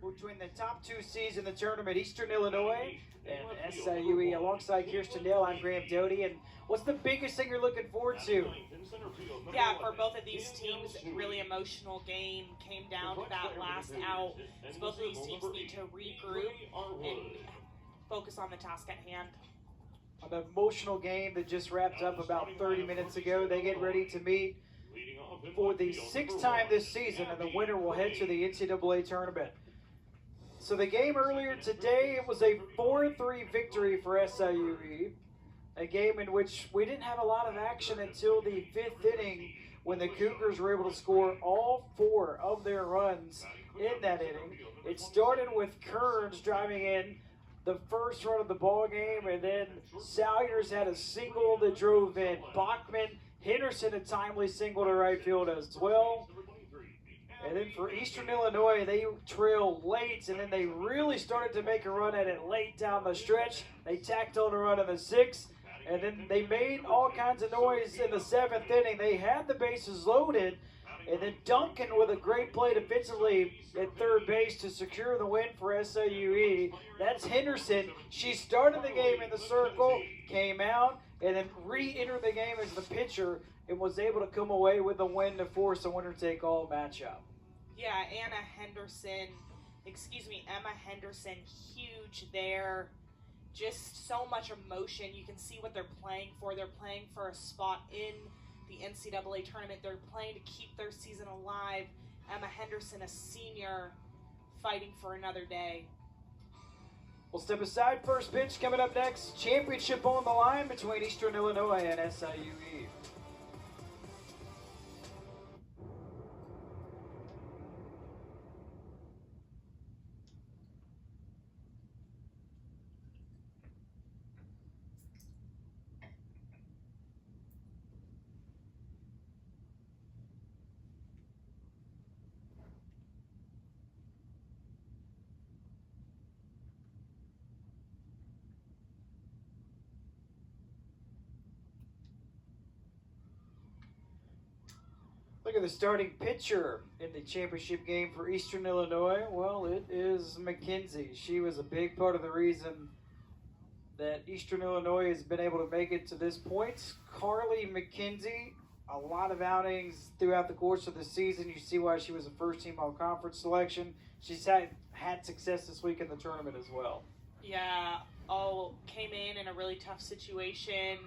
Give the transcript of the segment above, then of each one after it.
between the top two seeds in the tournament, Eastern Illinois and SIUE. Alongside Kirsten Dale, I'm Graham Doty. And what's the biggest thing you're looking forward to? Yeah, for both of these teams, really emotional game. Came down to that last out. So both of these teams need to regroup and focus on the task at hand. An emotional game that just wrapped up about 30 minutes ago. They get ready to meet for the 6th time this season, and the winner will head to the NCAA tournament. So the game earlier today, it was a 4-3 victory for SIUE. A game in which we didn't have a lot of action until the 5th inning when the Cougars were able to score all 4 of their runs in that inning. It started with Kearns driving in the first run of the ball game, and then Salyers had a single that drove in Bachman. Henderson a timely single to right field as well. And then for Eastern Illinois, they trailed late, and then they really started to make a run at it late down the stretch. They tacked on a run in the 6th, and then they made all kinds of noise in the 7th inning. They had the bases loaded, and then Duncan with a great play defensively at third base to secure the win for SIUE. That's Henderson. She started the game in the circle, came out, and then re-entered the game as the pitcher and was able to come away with the win to force a winner-take-all matchup. Yeah, Emma Henderson, huge there. Just so much emotion. You can see what they're playing for. They're playing for a spot in the NCAA tournament. They're playing to keep their season alive. Emma Henderson, a senior, fighting for another day. We'll step aside. First pitch coming up next. Championship on the line between Eastern Illinois and SIUE. Look at the starting pitcher in the championship game for Eastern Illinois. Well, it is McKenzie. She was a big part of the reason that Eastern Illinois has been able to make it to this point. Carly McKenzie, a lot of outings throughout the course of the season. You see why she was a first-team all-conference selection. She's had success this week in the tournament as well. Yeah, came in a really tough situation,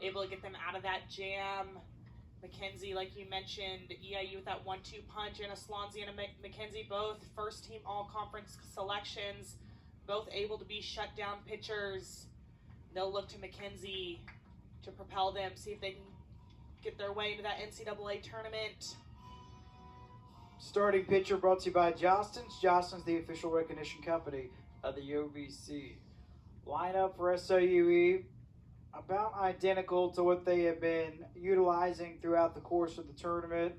able to get them out of that jam. McKenzie, like you mentioned, EIU with that 1-2 punch. Anna Slonsky and McKenzie, both first-team all-conference selections, both able to be shut-down pitchers. They'll look to McKenzie to propel them, see if they can get their way into that NCAA tournament. Starting pitcher brought to you by Jostens. Jostens, the official recognition company of the OVC. Lineup for SIUE, about identical to what they have been utilizing throughout the course of the tournament.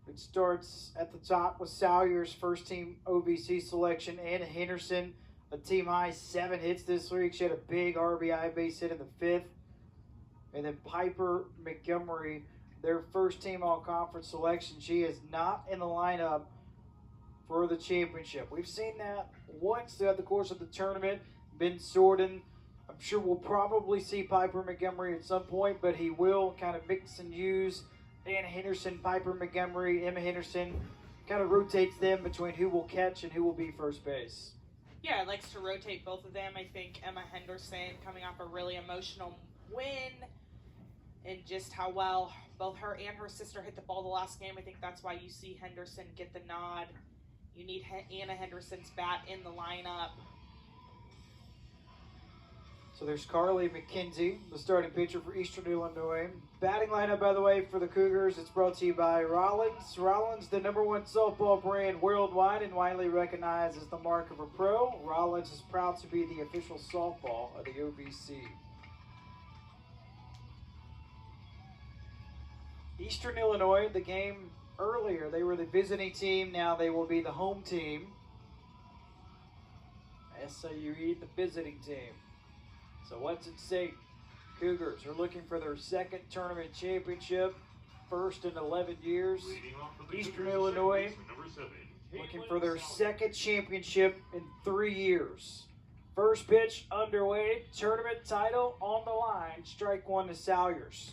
It starts at the top with Salyers, first-team OVC selection, and Henderson, a team-high 7 hits this week. She had a big RBI base hit in the 5th. And then Piper Montgomery, their first-team all-conference selection. She is not in the lineup for the championship. We've seen that once throughout the course of the tournament. Ben Sorden, I'm sure we'll probably see Piper Montgomery at some point, but he will kind of mix and use Anna Henderson, Piper Montgomery, Emma Henderson, kind of rotates them between who will catch and who will be first base. Yeah, likes to rotate both of them. I think Emma Henderson coming off a really emotional win and just how well both her and her sister hit the ball the last game. I think that's why you see Henderson get the nod. You need Anna Henderson's bat in the lineup. So there's Carly McKenzie, the starting pitcher for Eastern Illinois. Batting lineup, by the way, for the Cougars, it's brought to you by Rollins. Rollins, the #1 softball brand worldwide and widely recognized as the mark of a pro. Rollins is proud to be the official softball of the OVC. Eastern Illinois, the game earlier, they were the visiting team. Now they will be the home team. SIUE, the visiting team. So what's at stake? Cougars are looking for their 2nd tournament championship, first in 11 years. Eastern Illinois looking for their second championship in 3 years. First pitch underway, tournament title on the line. Strike one to Salyers.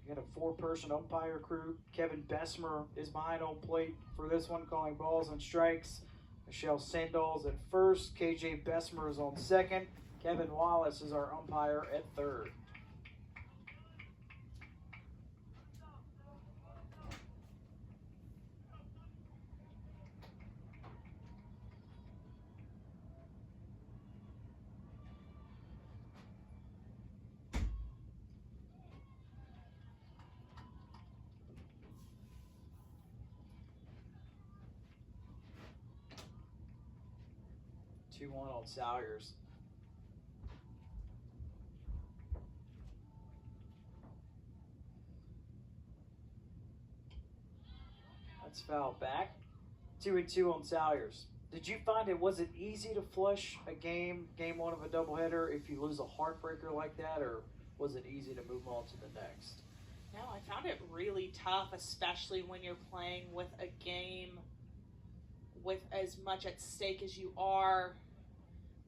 You got a 4-person umpire crew. Kevin Bessemer is behind home plate for this one, calling balls and strikes. Michelle Sandals at first. KJ Bessemer is on second. Kevin Wallace is our umpire at third. One on Salyers. That's foul back. 2-2 on Salyers. Did you find it wasn't easy to flush a game one of a doubleheader if you lose a heartbreaker like that, or was it easy to move on to the next? No, I found it really tough, especially when you're playing with a game with as much at stake as you are.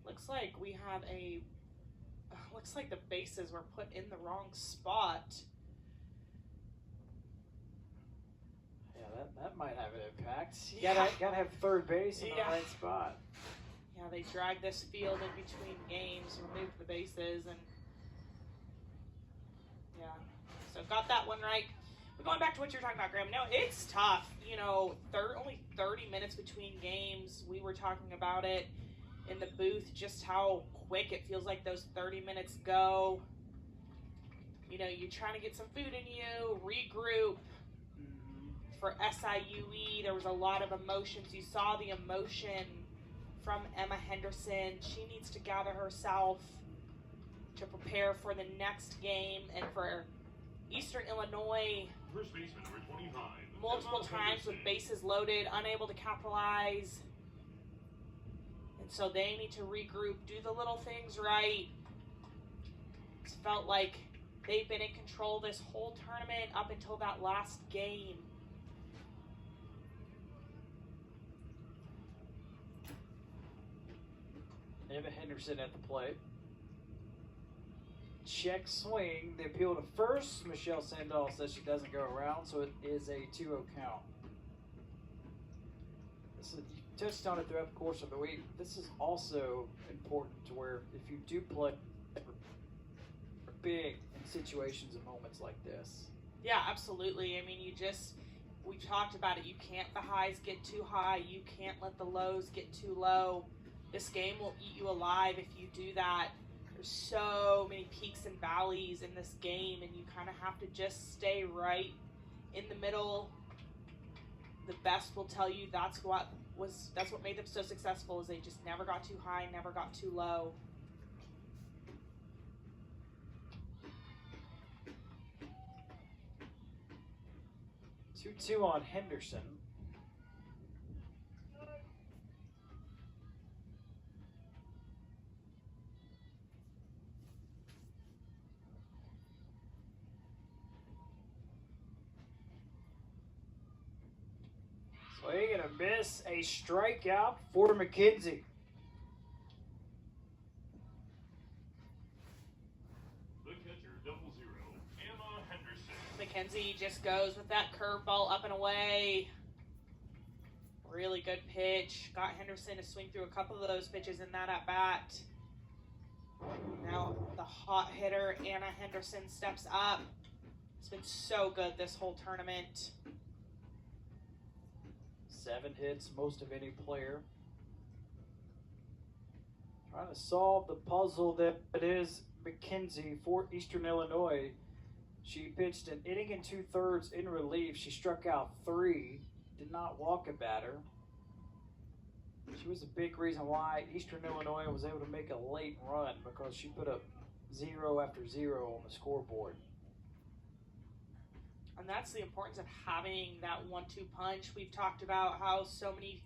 Looks like we have looks like the bases were put in the wrong spot. Yeah, that might have an impact. You Yeah. gotta have third base in the Yeah. right spot. Yeah, they dragged this field in between games, removed the bases, and yeah. So got that one right. But going back to what you're talking about, Graham, no, it's tough. You know, only 30 minutes between games. We were talking about it in the booth, just how quick it feels like those 30 minutes go. You know, you're trying to get some food in you, regroup. For SIUE, there was a lot of emotions. You saw the emotion from Emma Henderson. She needs to gather herself to prepare for the next game. And for Eastern Illinois, First baseman, number 25, multiple Emma times with Henderson. bases loaded, unable to capitalize. And so they need to regroup, do the little things right. It's felt like they've been in control this whole tournament up until that last game. Emma Henderson at the plate. Check swing. The appeal to first. Michelle Sandal says she doesn't go around, so it is a 2-0 count. You touched on it throughout the course of the week. This is also important to where if you do play big in situations and moments like this. Yeah, absolutely. I mean, we talked about it. You can't let the highs get too high. You can't let the lows get too low. This game will eat you alive if you do that. There's so many peaks and valleys in this game, and you kind of have to just stay right in the middle. The best will tell you that's what made them so successful, is they just never got too high, never got too low. Two on Henderson. Swing and a miss, a strikeout for McKenzie. The catcher, 0-0, Emma Henderson. McKenzie just goes with that curveball up and away. Really good pitch. Got Henderson to swing through a couple of those pitches in that at-bat. Now the hot hitter, Anna Henderson, steps up. It's been so good this whole tournament. 7 hits, most of any player. Trying to solve the puzzle that is McKenzie for Eastern Illinois. She pitched an inning and 2/3 in relief. She struck out 3, did not walk a batter. She was a big reason why Eastern Illinois was able to make a late run, because she put up 0 after 0 on the scoreboard. And that's the importance of having that 1-2 punch. We've talked about how so many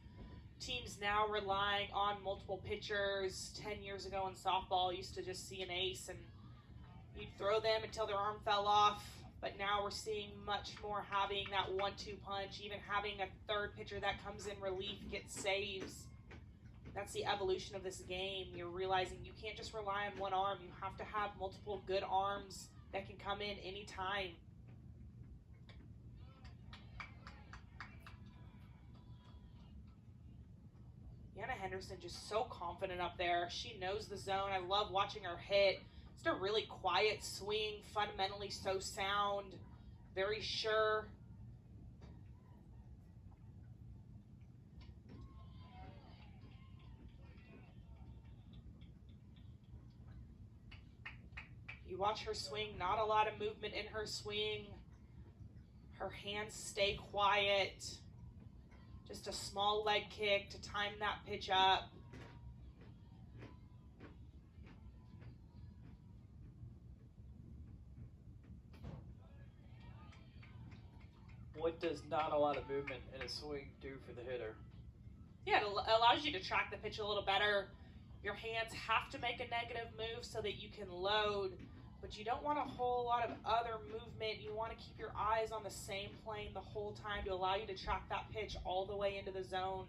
teams now relying on multiple pitchers. 10 years ago in softball, used to just see an ace and you'd throw them until their arm fell off. But now we're seeing much more having that 1-2 punch, even having a third pitcher that comes in relief, gets saves. That's the evolution of this game. You're realizing you can't just rely on one arm. You have to have multiple good arms that can come in anytime. Yana Henderson just so confident up there. She knows the zone. I love watching her hit. Just a really quiet swing, fundamentally so sound, very sure. You watch her swing, not a lot of movement in her swing. Her hands stay quiet. Just a small leg kick to time that pitch up. What does not a lot of movement in a swing do for the hitter? Yeah, it allows you to track the pitch a little better. Your hands have to make a negative move so that you can load, but you don't want a whole lot of other movement. You want to keep your eyes on the same plane the whole time to allow you to track that pitch all the way into the zone.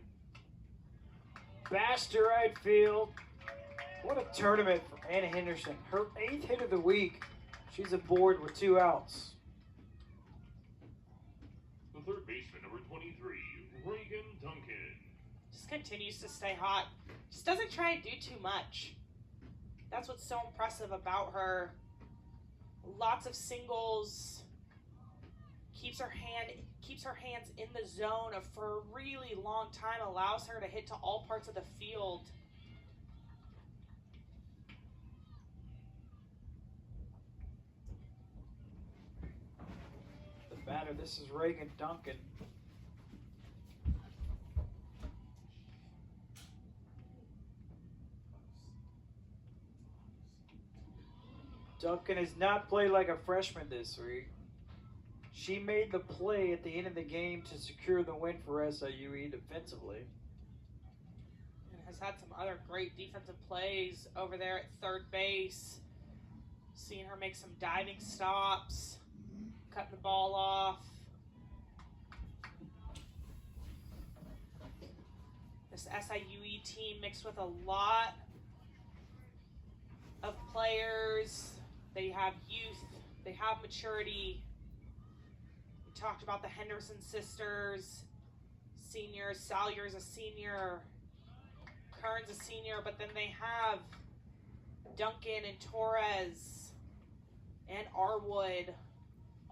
Bash to right field. What a tournament from Anna Henderson. Her 8th hit of the week. She's aboard with 2 outs. The third baseman, number 23, Reagan Duncan. Just continues to stay hot. Just doesn't try and do too much. That's what's so impressive about her. Lots of singles. Keeps her hands in the zone for a really long time. Allows her to hit to all parts of the field. The batter, this is Reagan Duncan. Duncan has not played like a freshman this week. She made the play at the end of the game to secure the win for SIUE defensively. And has had some other great defensive plays over there at third base. Seeing her make some diving stops, cutting the ball off. This SIUE team mixed with a lot of players. They have youth, they have maturity. We talked about the Henderson sisters, seniors. Salyer's a senior, Kern's a senior, but then they have Duncan and Torres and Arwood,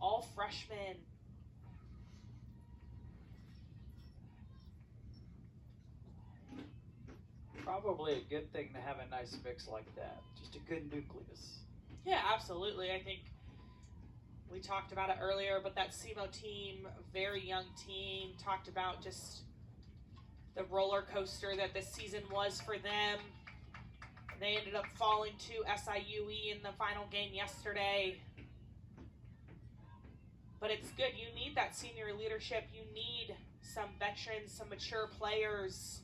all freshmen. Probably a good thing to have a nice mix like that. Just a good nucleus. Yeah, absolutely. I think we talked about it earlier, but that SEMO team, very young team, talked about just the roller coaster that this season was for them. They ended up falling to SIUE in the final game yesterday. But it's good. You need that senior leadership. You need some veterans, some mature players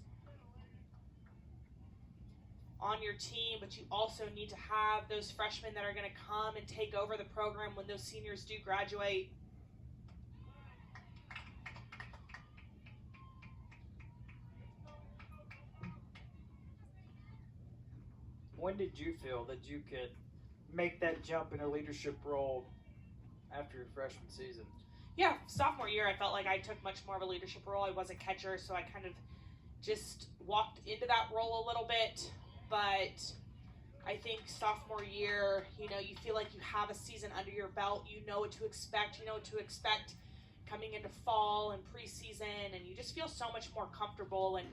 on your team, but you also need to have those freshmen that are going to come and take over the program when those seniors do graduate. When did you feel that you could make that jump in a leadership role after your freshman season? Yeah, sophomore year I felt like I took much more of a leadership role. I was a catcher, so I kind of just walked into that role a little bit. But I think sophomore year, you feel like you have a season under your belt. You know what to expect. You know what to expect coming into fall and preseason, and you just feel so much more comfortable. And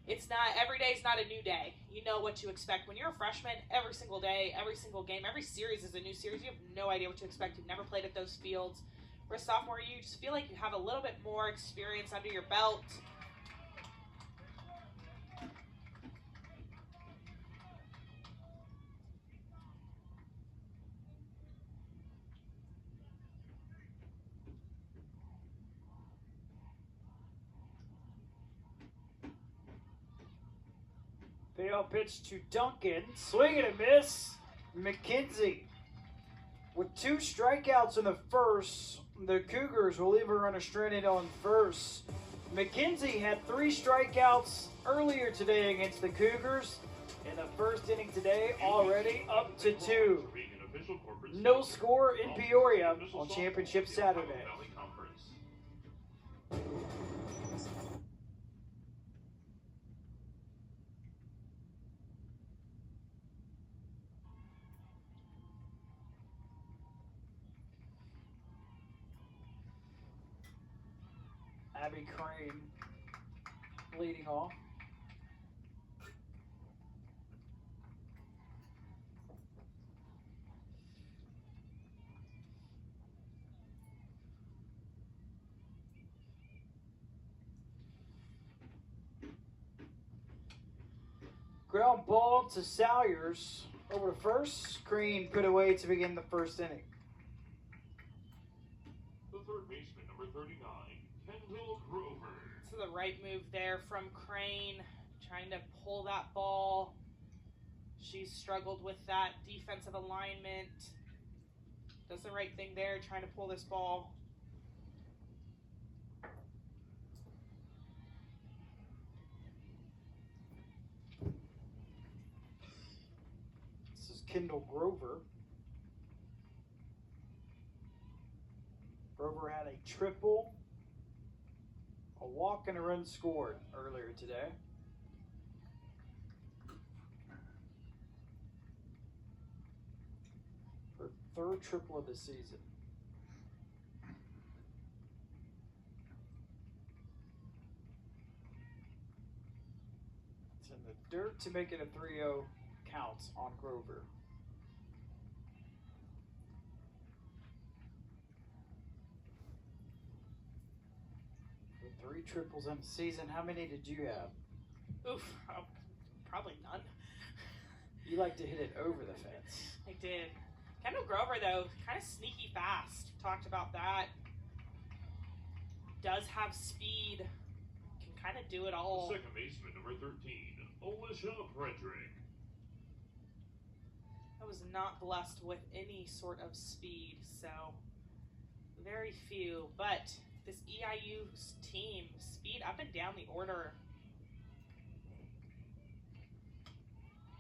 it's not, every day is not a new day. You know what to expect. When you're a freshman, every single day, every single game, every series is a new series. You have no idea what to expect. You've never played at those fields. For a sophomore, you just feel like you have a little bit more experience under your belt. Fail pitch to Duncan. Swing and a miss. McKenzie. With 2 strikeouts in the first, the Cougars will leave a runner stranded on first. McKenzie had 3 strikeouts earlier today against the Cougars. In the first inning today, already up to 2. No score in Peoria on Championship Saturday. Abby Crane leading off. Ground ball to Salyers. Over to first. Crane put away to begin the first inning. The third baseman, number 39, Kendall Grover. So the right move there from Crane, trying to pull that ball. She's struggled with that defensive alignment. Does the right thing there, trying to pull this ball. This is Kendall Grover. Grover had a triple, a walk, and a run scored earlier today. Her 3rd triple of the season. It's in the dirt to make it a 3-0 count on Grover. With 3 triples in the season, how many did you have? Oof, probably none. You like to hit it over the fence. I did. Kendall Grover, though, kind of sneaky fast. Talked about that. Does have speed. Can kind of do it all. The second baseman, number 13, Alicia Frederick. I was not blessed with any sort of speed, so very few. But this EIU team, speed up and down the order.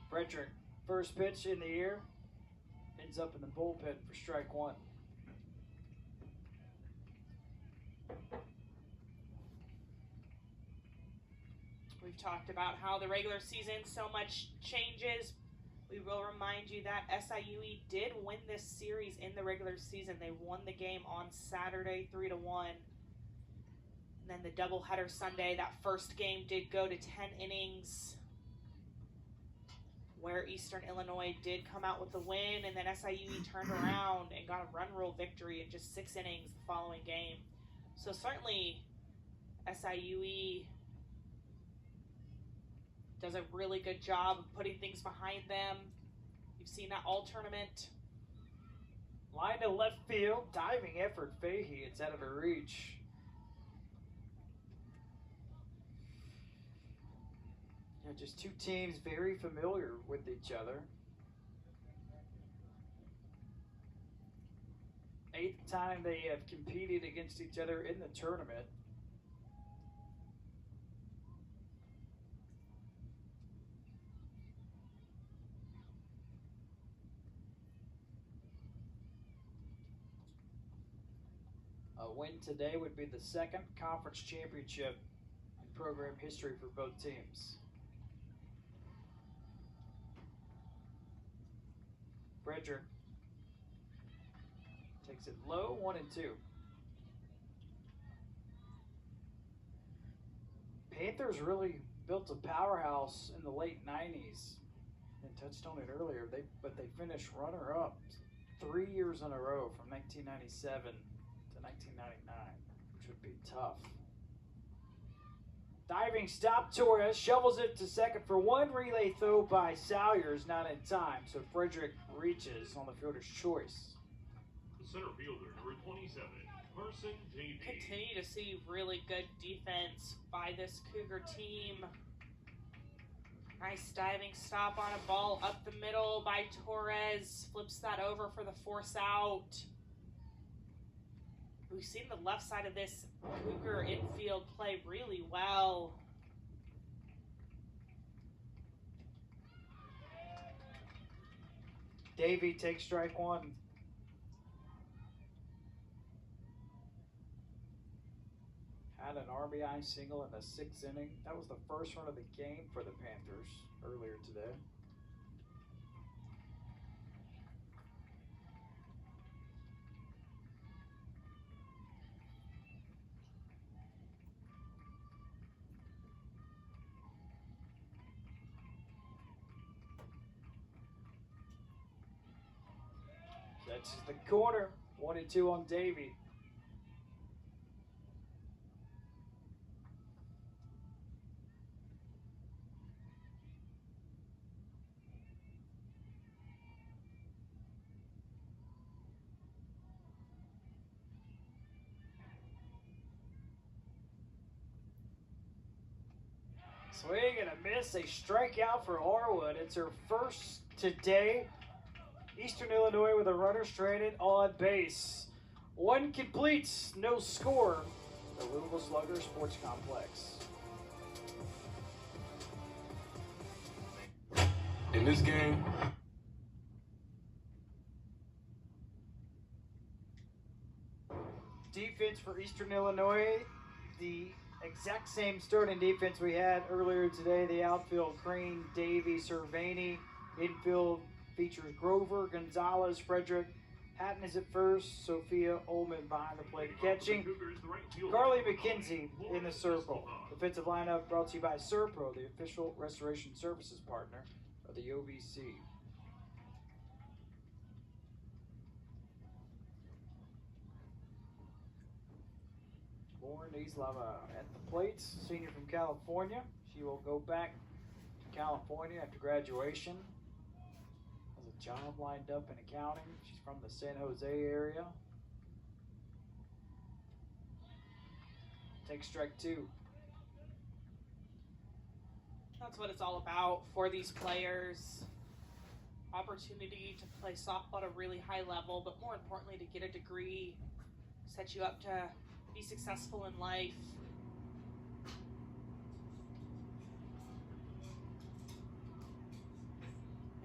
Frederick, first pitch in the air, ends up in the bullpen for strike 1. We've talked about how the regular season so much changes. We will remind you that SIUE did win this series in the regular season. They won the game on Saturday 3-1. And then the doubleheader Sunday, that first game did go to 10 innings, where Eastern Illinois did come out with the win, and then SIUE turned around and got a run rule victory in just 6 innings the following game. So certainly SIUE does a really good job of putting things behind them. You've seen that all tournament. Line to left field, diving effort, Fahey. It's out of her reach. Yeah, just 2 teams very familiar with each other. 8th time they have competed against each other in the tournament. A win today would be the 2nd conference championship in program history for both teams. Frederick takes it low, 1-2. Panthers really built a powerhouse in the late 90s. And touched on it earlier. But they finished runner-up 3 years in a row from 1997 to 1999, which would be tough. Diving stop, Torres shovels it to second for 1. Relay throw by Salyers, not in time. So Frederick reaches on the fielder's choice. The center fielder, number 27, Carson J.B. Continue to see really good defense by this Cougar team. Nice diving stop on a ball up the middle by Torres. Flips that over for the force out. We've seen the left side of this Cougar infield play really well. Davey takes strike one. Had an RBI single in the 6th inning. That was the first run of the game for the Panthers earlier today. That's the corner. 1-2 on Davey. Swing and a miss. A strikeout for Arwood. It's her first today. Eastern Illinois with a runner stranded on base. One completes, no score. The Louisville Slugger Sports Complex. In this game, Defense for Eastern Illinois. The exact same starting defense we had earlier today. The outfield, Crane, Davey, Cervini. Infield features Grover, Gonzalez, Frederick. Hatton is at first. Sophia Ullman behind the plate catching. Carly McKenzie in the circle. Defensive lineup brought to you by Serpro, the official restoration services partner of the OVC. Lauren Islava at the plate, senior from California. She will go back to California after graduation. Has a job lined up in accounting. She's from the San Jose area. Takes strike two. That's what it's all about for these players. Opportunity to play softball at a really high level, but more importantly, to get a degree, set you up to be successful in life.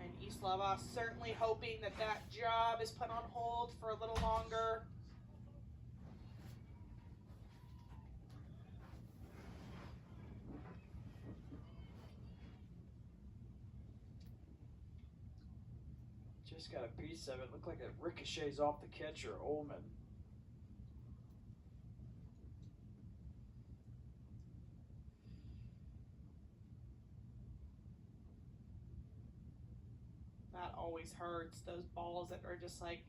And Islava certainly hoping that that job is put on hold for a little longer. Just got a piece of it. Looked like it ricochets off the catcher, Ullman. That always hurts, those balls that are just like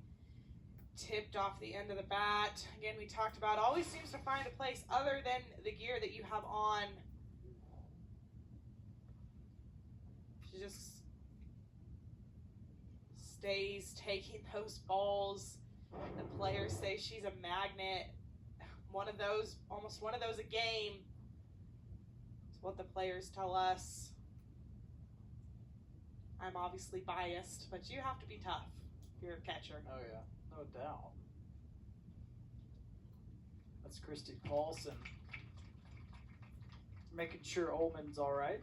tipped off the end of the bat. Again, we talked about always seems to find a place other than the gear that you have on. She just stays taking those balls. The players say she's a magnet. Almost one of those a game. It's what the players tell us. I'm obviously biased, but you have to be tough if you're a catcher. Oh yeah, no doubt. That's Christy Paulson. Making sure Ullman's all right.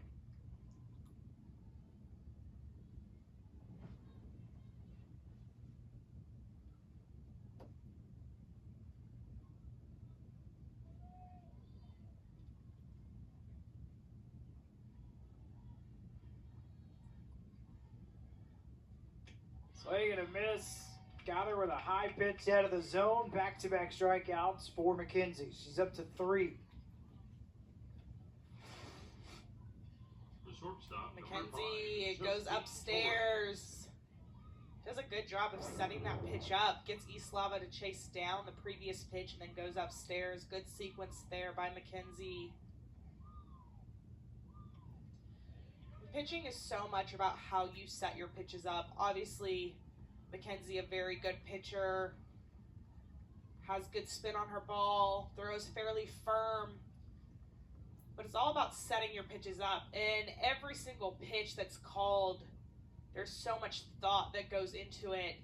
Swing and a miss. Got her with a high pitch out of the zone. Back-to-back strikeouts for McKenzie. She's up to 3. The shortstop, number McKenzie, it 5, goes Justine upstairs. Does a good job of setting that pitch up. Gets Islava to chase down the previous pitch and then goes upstairs. Good sequence there by McKenzie. Pitching is so much about how you set your pitches up. Obviously, McKenzie, a very good pitcher, has good spin on her ball, throws fairly firm. but it's all about setting your pitches up. And every single pitch that's called, there's so much thought that goes into it.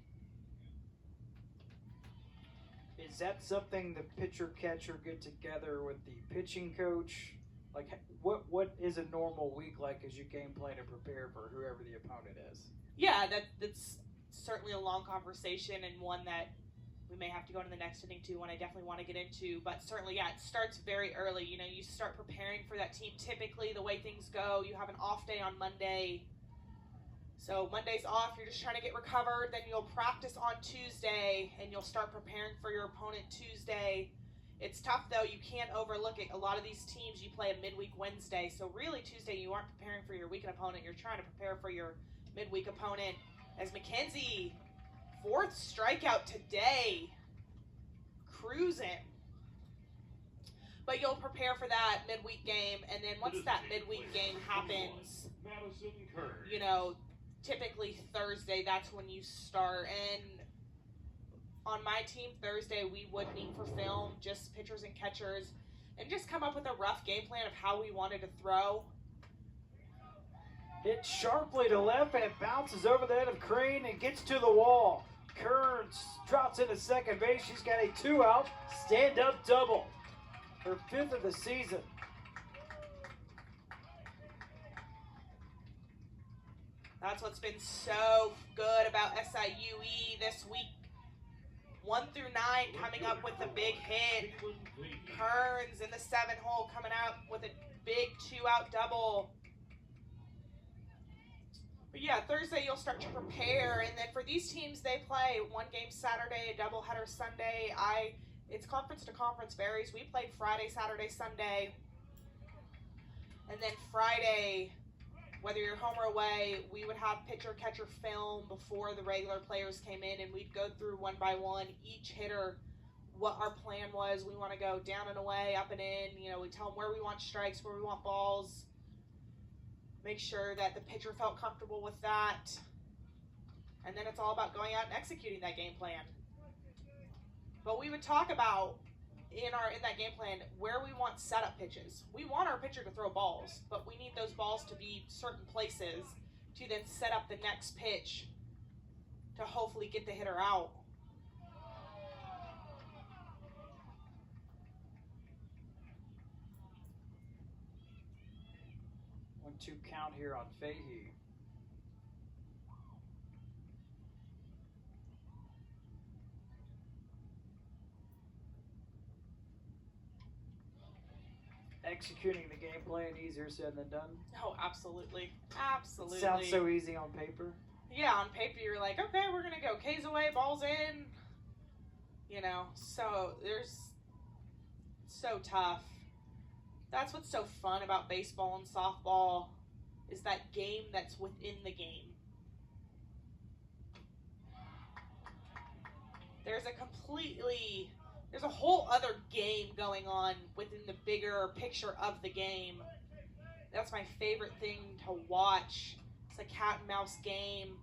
Is that something the pitcher catcher get together with the pitching coach? Like, what is a normal week like as you game plan and prepare for whoever the opponent is? Yeah, that's certainly a long conversation, and one that we may have to go into the next inning to, one I definitely want to get into. But certainly, yeah, it starts very early. You know, you start preparing for that team. Typically, the way things go, you have an off day on Monday. So Monday's off, you're just trying to get recovered. Then you'll practice on Tuesday, and you'll start preparing for your opponent Tuesday. It's tough, though. You can't overlook it. A lot of these teams, you play a midweek Wednesday. So really, Tuesday, you aren't preparing for your weekend opponent. You're trying to prepare for your midweek opponent. As McKenzie, 4th strikeout today, cruising. But you'll prepare for that midweek game, and then once that midweek game happens, you know, typically Thursday, that's when you start. And on my team, Thursday, we would meet for film, just pitchers and catchers, and just come up with a rough game plan of how we wanted to throw. Hit sharply to left, and it bounces over the head of Crane and gets to the wall. Kearns drops into second base. She's got a 2-out stand-up double. Her 5th of the season. That's what's been so good about SIUE this week. 1 through 9 coming up with a big hit. Kearns in the 7th hole coming out with a big 2-out double. But yeah, Thursday you'll start to prepare, and then for these teams, they play one game Saturday, a doubleheader Sunday. It's conference to conference varies. We played Friday, Saturday, Sunday, and then Friday, whether you're home or away, we would have pitcher-catcher film before the regular players came in, and we'd go through one by one, each hitter, what our plan was. We want to go down and away, up and in. You know, we tell them where we want strikes, where we want balls. Make sure that the pitcher felt comfortable with that. And then it's all about going out and executing that game plan. But we would talk about in that game plan where we want setup pitches. We want our pitcher to throw balls, but we need those balls to be certain places to then set up the next pitch to hopefully get the hitter out. One-two count here on Fahey. Executing the game plan, easier said than done. Oh, absolutely. Absolutely. Sounds so easy on paper. Yeah, on paper you're like, okay, we're going to go K's away, balls in. You know, so so tough. That's what's so fun about baseball and softball is that game that's within the game. There's a whole other game going on within the bigger picture of the game. That's my favorite thing to watch. It's a cat and mouse game.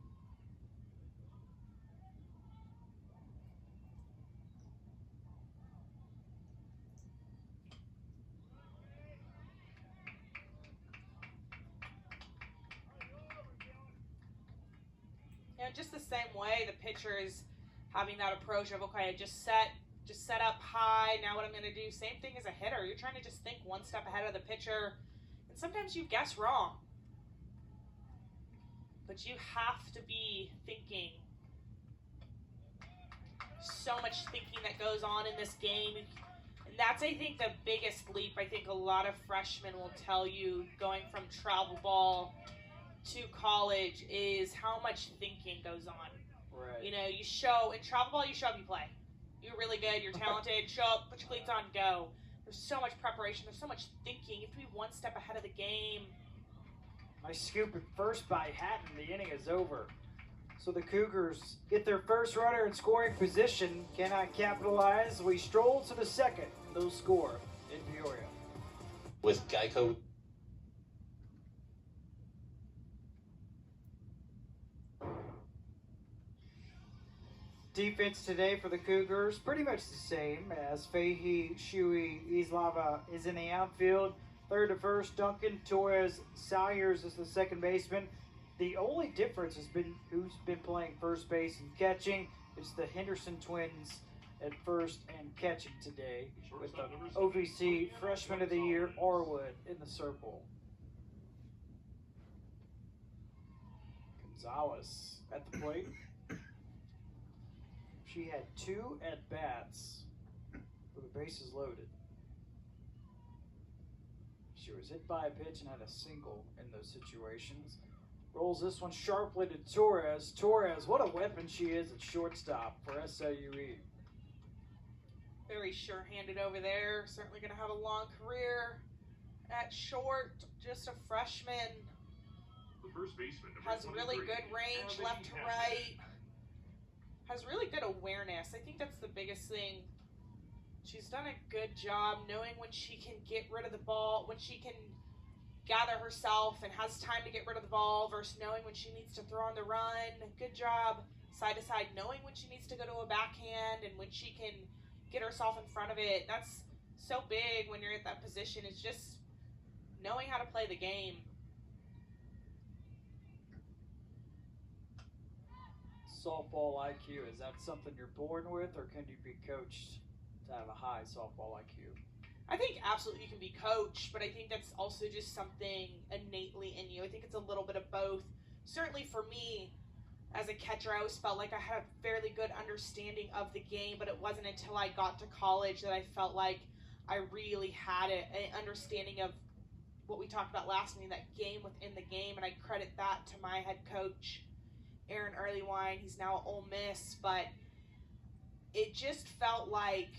You know, just the same way the pitcher is having that approach of, okay, just set up high, now what I'm going to do. Same thing as a hitter. You're trying to just think one step ahead of the pitcher, and sometimes you guess wrong. But you have to be thinking. So much thinking that goes on in this game. And that's, I think, the biggest leap. I think a lot of freshmen will tell you going from travel ball to college is how much thinking goes on. Right. You know, in travel ball, you show up, you play. You're really good, you're talented, show up, put your cleats on, go. There's so much preparation, there's so much thinking. You have to be one step ahead of the game. Nice scoop at first by Hatton. The inning is over. So the Cougars get their first runner in scoring position, cannot capitalize. We stroll to the second. No score in Peoria. With Geico. Defense today for the Cougars, pretty much the same as Fahey, Shuey, Islava is in the outfield. Third to first, Duncan. Torres Salyers is the second baseman. The only difference has been who's been playing first base and catching. It's the Henderson twins at first and catching today, with the OVC Freshman of the Year, Arwood, in the circle. Gonzalez at the plate. She had 2 at-bats with the bases loaded. She was hit by a pitch and had a single in those situations. Rolls this one sharply to Torres. Torres, what a weapon she is at shortstop for SIUE. Very sure-handed over there. Certainly going to have a long career at short. Just a freshman. The first baseman, Has really good range left to right. Has really good awareness. I think that's the biggest thing. She's done a good job knowing when she can get rid of the ball, when she can gather herself and has time to get rid of the ball versus knowing when she needs to throw on the run. Good job side to side, knowing when she needs to go to a backhand and when she can get herself in front of it. That's so big when you're at that position, is just knowing how to play the game. Softball IQ, is that something you're born with, or can you be coached to have a high softball IQ? I think absolutely you can be coached, but I think that's also just something innately in you. I think it's a little bit of both. Certainly for me, as a catcher, I always felt like I had a fairly good understanding of the game, but it wasn't until I got to college that I felt like I really had an understanding of what we talked about last meeting, that game within the game, and I credit that to my head coach, Aaron Earlywine. He's now at Ole Miss, but it just felt like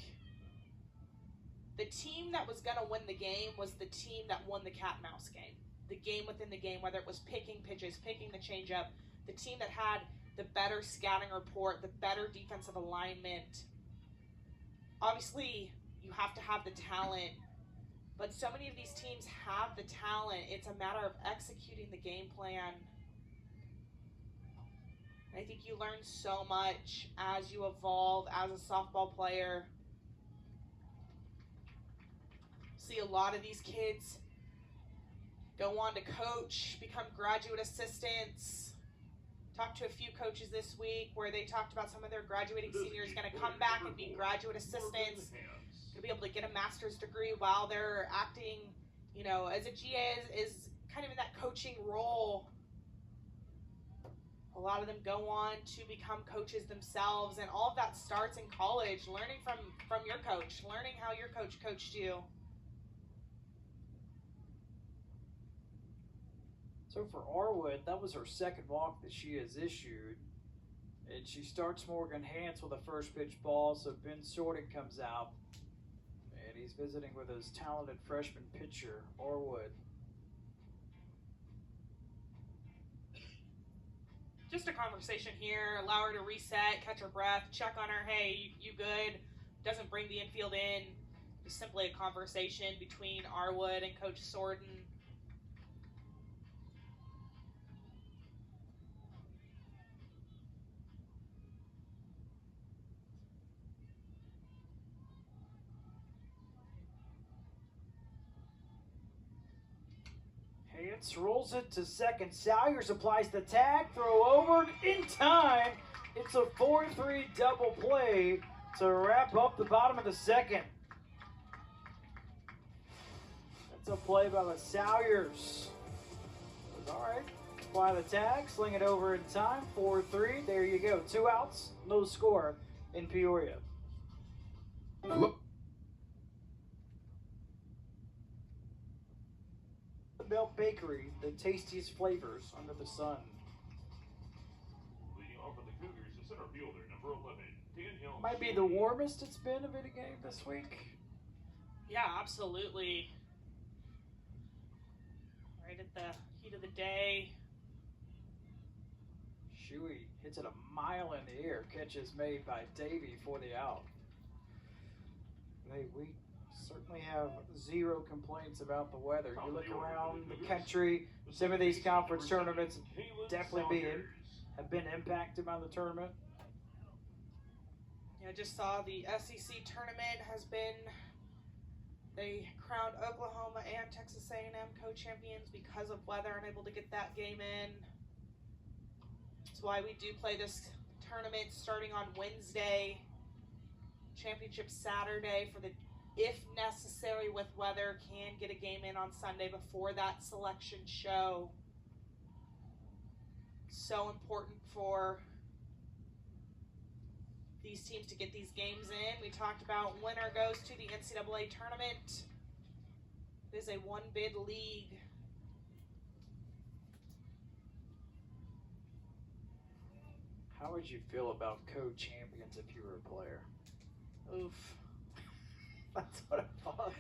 the team that was going to win the game was the team that won the cat and mouse game. The game within the game, whether it was picking pitches, picking the changeup, the team that had the better scouting report, the better defensive alignment. Obviously, you have to have the talent, but so many of these teams have the talent. It's a matter of executing the game plan. I think you learn so much as you evolve as a softball player. See a lot of these kids go on to coach, become graduate assistants. Talked to a few coaches this week where they talked about some of their graduating seniors going to come back and be graduate assistants, to be able to get a master's degree while they're acting, you know, as a GA is kind of in that coaching role. A lot of them go on to become coaches themselves, and all of that starts in college, learning from your coach, learning how your coach coached you. So for Arwood, that was her second walk that she has issued. And she starts Morgan Hance with a first pitch ball, so Ben Sorting comes out. And he's visiting with his talented freshman pitcher, Arwood. Just a conversation here, allow her to reset, catch her breath, check on her, hey, you good? Doesn't bring the infield in. Just simply a conversation between Arwood and Coach Sorten. Hance rolls it to second. Salyers applies the tag, throw over in time. It's a 4-3 double play to wrap up the bottom of the second. That's a play by the Salyers. All right, apply the tag, sling it over in time, 4-3. There you go, 2 outs, no score in Peoria. Belt Bakery, the tastiest flavors under the sun. Leading off for the Cougars, the center fielder, number 11, Danielle. Might be the warmest it's been of any game this week. Yeah, absolutely. Right at the heat of the day. SIUE hits it a mile in the air. Catch is made by Davey for the out. We certainly have zero complaints about the weather. You look around the country, some of these conference tournaments definitely have been impacted by the tournament. Yeah, I just saw the SEC tournament has been They crowned Oklahoma and Texas A&M co-champions because of weather, unable to get that game in. That's why we do play this tournament starting on Wednesday. Championship Saturday for the, if necessary with weather, can get a game in on Sunday before that selection show. So important for these teams to get these games in. We talked about winner goes to the NCAA tournament. It is a one-bid league. How would you feel about co-champions if you were a player? Oof. That's what I thought.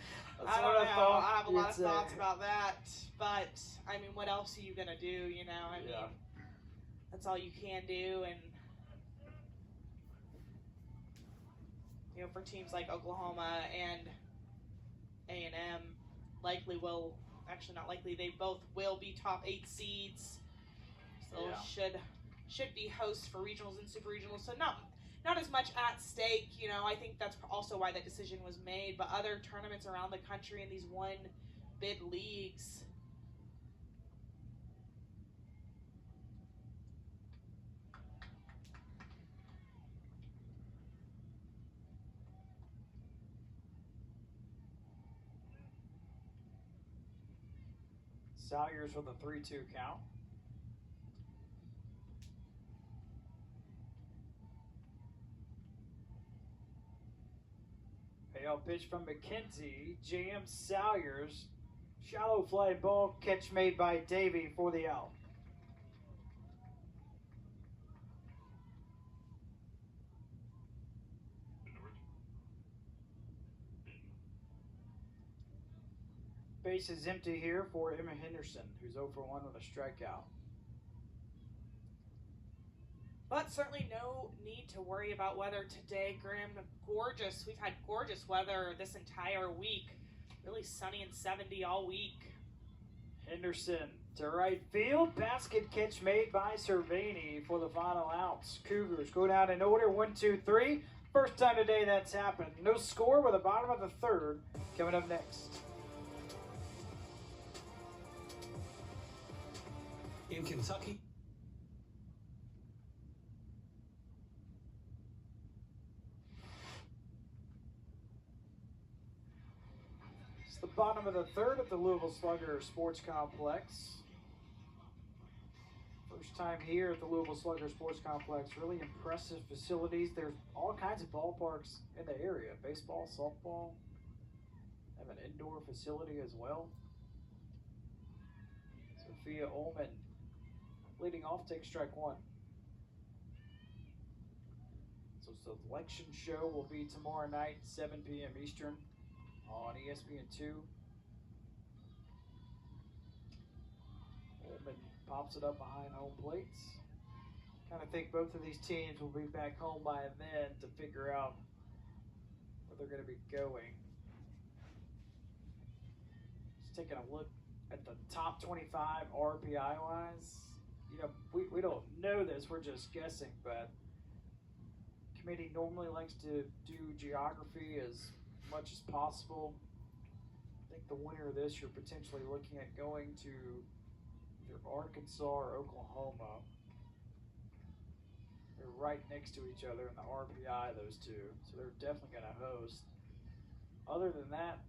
I don't know. I have a lot of thoughts about that. But, I mean, what else are you going to do, you know? I mean, that's all you can do. And, you know, for teams like Oklahoma and A&M, likely will, actually not likely, they both will be top 8 seeds. So should be hosts for regionals and super regionals. So not as much at stake, you know. I think that's also why that decision was made. But other tournaments around the country in these one-bid leagues, Salyers with a 3-2 count. Payoff pitch from McKenzie. Jam Salyers. Shallow fly ball. Catch made by Davey for the out. Base is empty here for Emma Henderson, who's 0 for 1 with a strikeout. but certainly no need to worry about weather today, Graham. Gorgeous. We've had gorgeous weather this entire week. Really sunny and 70 all week. Henderson to right field. Basket catch made by Cervini for the final outs. Cougars go down in order. 1, 2, 3. First time today that's happened. No score with the bottom of the third. Coming up next. In Kentucky. It's the bottom of the third at the Louisville Slugger Sports Complex. First time here at the Louisville Slugger Sports Complex. Really impressive facilities. There's all kinds of ballparks in the area. Baseball, softball. Have an indoor facility as well. Sophia Ullman leading off, takes strike 1. So selection show will be tomorrow night, 7 p.m. Eastern on ESPN2. Ullman pops it up behind home plates. Kind of think both of these teams will be back home by then to figure out where they're going to be going. Just taking a look at the top 25 RPI wise. You know, we don't know this, we're just guessing, but committee normally likes to do geography as much as possible. I think the winner of this, you're potentially looking at going to either Arkansas or Oklahoma. They're right next to each other in the RPI, those two, so they're definitely going to host. Other than that,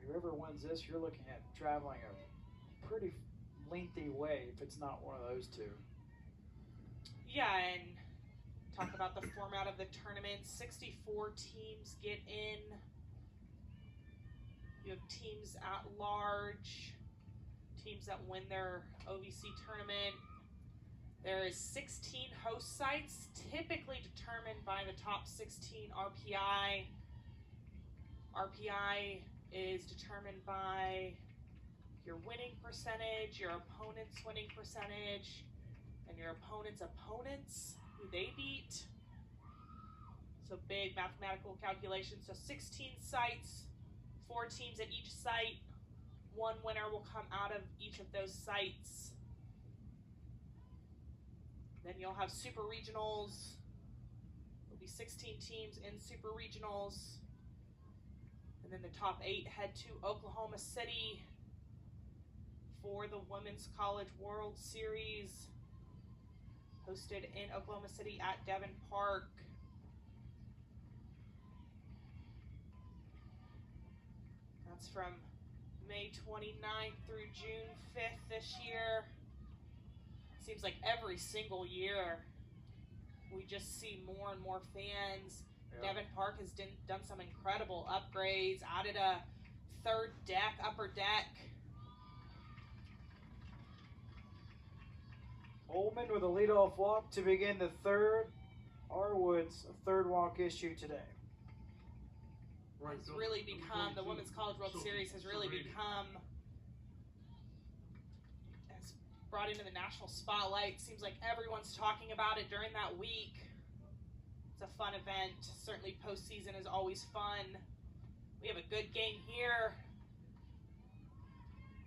whoever wins this, you're looking at traveling a pretty lengthy way if it's not one of those two. Yeah, and talk about the format of the tournament. 64 teams get in. You have teams at large, teams that win their OVC tournament. There is 16 host sites, typically determined by the top 16 RPI. RPI is determined by your winning percentage, your opponent's winning percentage, and your opponent's opponents, who they beat. So big mathematical calculation. So 16 sites, 4 teams at each site. 1 winner will come out of each of those sites. Then you'll have super regionals. There'll be 16 teams in super regionals. And then the top 8 head to Oklahoma City for the Women's College World Series, hosted in Oklahoma City at Devon Park. That's from May 29th through June 5th this year. Seems like every single year we just see more and more fans. Yeah. Devon Park has done some incredible upgrades, added a third deck, upper deck. Ullman with a leadoff walk to begin the third. Arwood's a third walk issue today. It's really become, the Women's College World Series has really become, has brought into the national spotlight. Seems like everyone's talking about it during that week. It's a fun event. Certainly postseason is always fun. We have a good game here.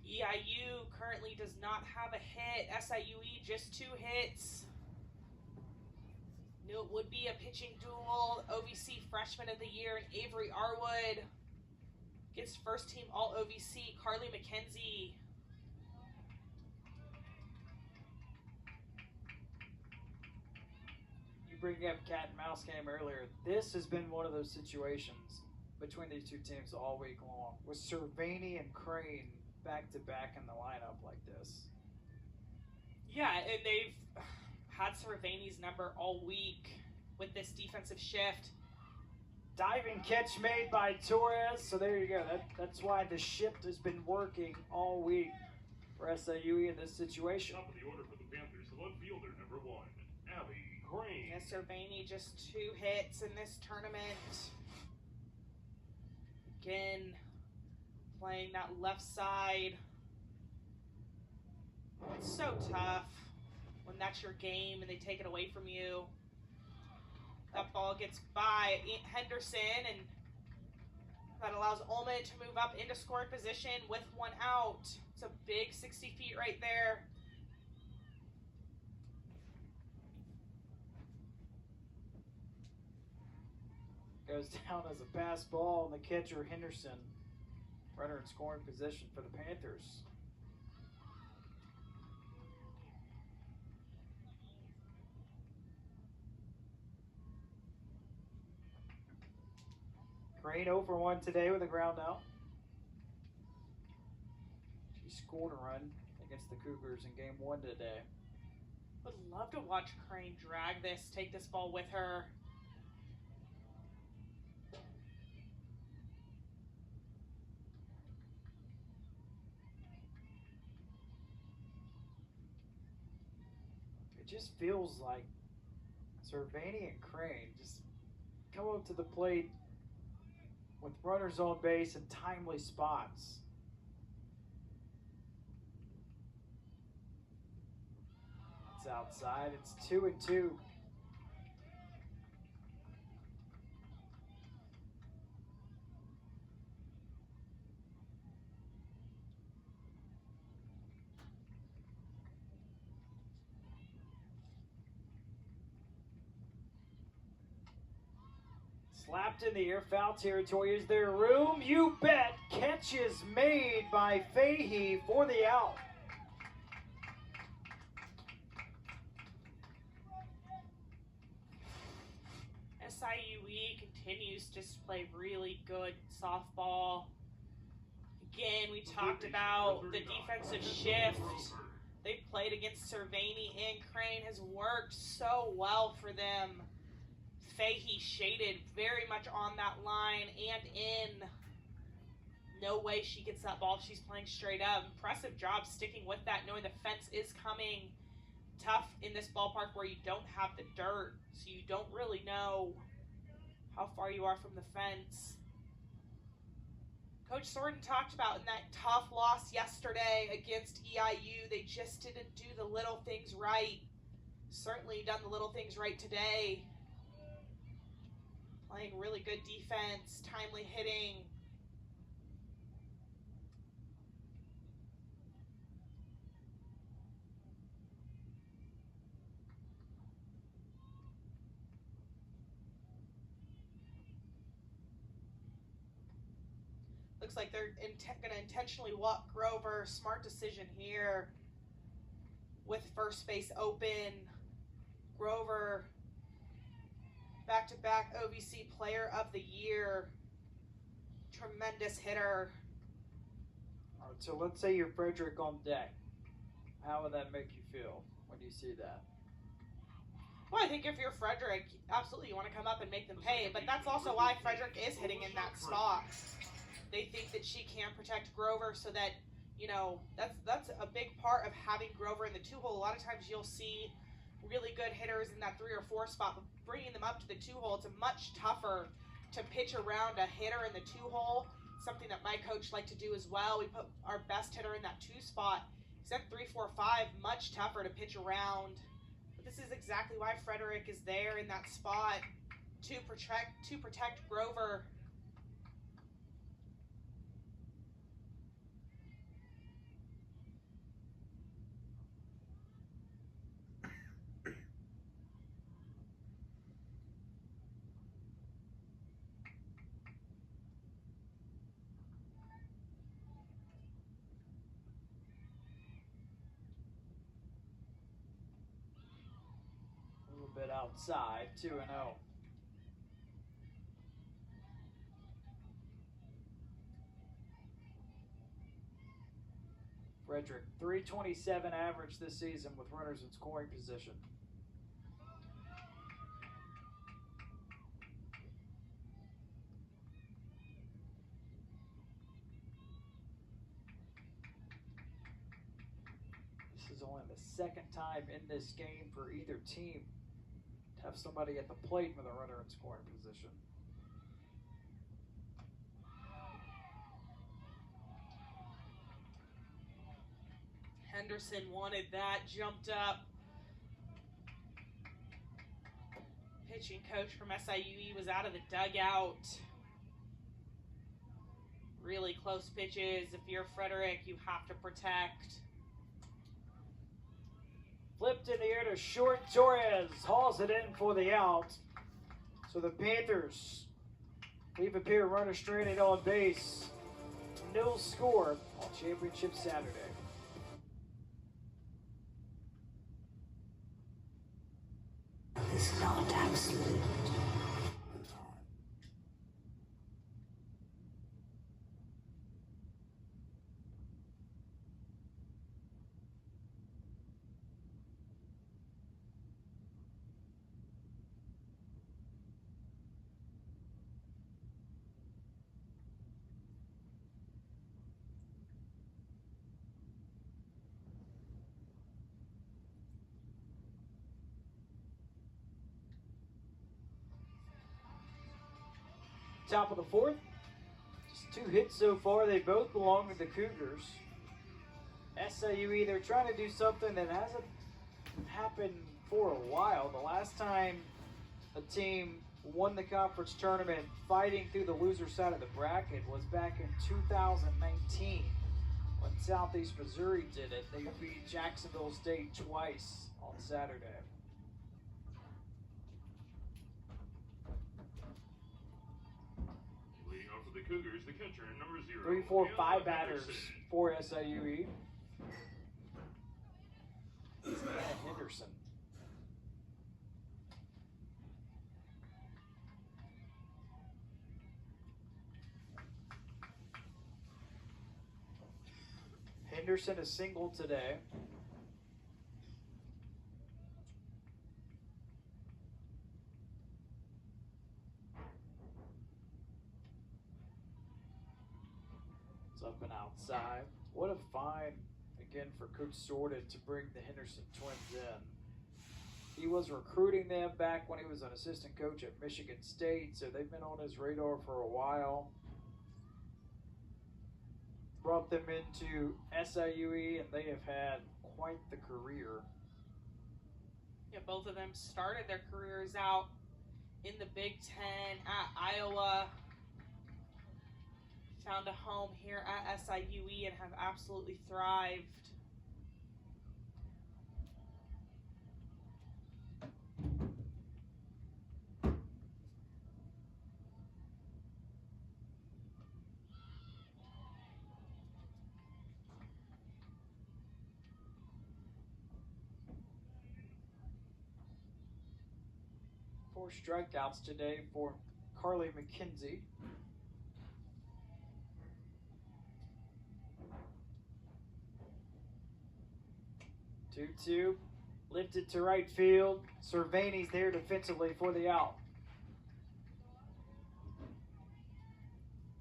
EIU currently does not have a hit. SIUE just 2 hits. Knew it would be a pitching duel. OVC Freshman of the Year and Avery Arwood gets first team all OVC Carly McKenzie. You bring up cat and mouse game earlier. This has been one of those situations between these two teams all week long, with Cervini and Crane back to back in the lineup like this. Yeah, and they've had Cervini's number all week with this defensive shift. Diving catch made by Torres, so there you go. That's why the shift has been working all week for SIUE in this situation. Top of the order for the Panthers, the left fielder, number 1, Abby Crane. Yeah, Cervini just 2 hits in this tournament. Again, playing that left side. It's so tough when that's your game and they take it away from you. That ball gets by Henderson, and that allows Ullman to move up into scoring position with 1 out. It's a big 60 feet right there. Goes down as a pass ball, and the catcher Henderson, runner in scoring position for the Panthers. Crane 0 for 1 today with a ground out. She scored a run against the Cougars in game 1 today. Would love to watch Crane drag this, take this ball with her. It just feels like Cervini and Crane just come up to the plate with runners on base and timely spots. It's outside. It's 2-2. Slapped in the air, foul territory. Is there room? You bet. Catch is made by Fahey for the out. SIUE continues to play really good softball. Again, we talked about the defensive shift. They played against Cervini and Crane, has worked so well for them. Fahey shaded very much on that line and in. No way she gets that ball if she's playing straight up. Impressive job sticking with that, knowing the fence is coming. Tough in this ballpark where you don't have the dirt, so you don't really know how far you are from the fence. Coach Sorten talked about in that tough loss yesterday against EIU, they just didn't do the little things right. Certainly done the little things right today. Playing really good defense, timely hitting. Looks like they're going to intentionally walk Grover. Smart decision here with first base open. Grover, back-to-back OVC Player of the Year. Tremendous hitter. All right, so let's say you're Frederick on deck. How would that make you feel when you see that? Well, I think if you're Frederick, absolutely you want to come up and make them pay, but that's also why Frederick is hitting in that spot. They think that she can protect Grover so that, you know, that's a big part of having Grover in the 2-hole. A lot of times you'll see really good hitters in that 3 or 4 spot, but bringing them up to the 2-hole, it's much tougher to pitch around a hitter in the 2-hole. Something that my coach liked to do as well. We put our best hitter in that 2 spot. He's at 3, 4, 5, much tougher to pitch around. But this is exactly why Frederick is there in that spot to protect Grover. Bit outside, 2-0. Frederick, 327 average this season with runners in scoring position. This is only the second time in this game for either team to have somebody at the plate with a runner in scoring position. Henderson wanted that, jumped up. Pitching coach from SIUE was out of the dugout. Really close pitches. If you're Frederick, you have to protect. Flipped in the air to short. Torres hauls it in for the out. So the Panthers leave a pair of runners stranded on base. No score on Championship Saturday. Is not absolute. Top of the 4th. Just 2 hits so far. They both belong to the Cougars. SIUE, they're trying to do something that hasn't happened for a while. The last time a team won the conference tournament fighting through the loser side of the bracket was back in 2019 when Southeast Missouri did it. They beat Jacksonville State twice on Saturday. Cougars, the catcher, number 0. 3, 4, 5 batters for SIUE. Henderson. Henderson is single today. Up and outside. What a find again for Coach Sorted to bring the Henderson twins in. He was recruiting them back when he was an assistant coach at Michigan State, so they've been on his radar for a while. Brought them into SIUE, and they have had quite the career. Yeah, both of them started their careers out in the Big Ten at Iowa. Found a home here at SIUE and have absolutely thrived. 4 strikeouts today for Carly McKenzie. 2-2. Lifted to right field. Cervani's there defensively for the out.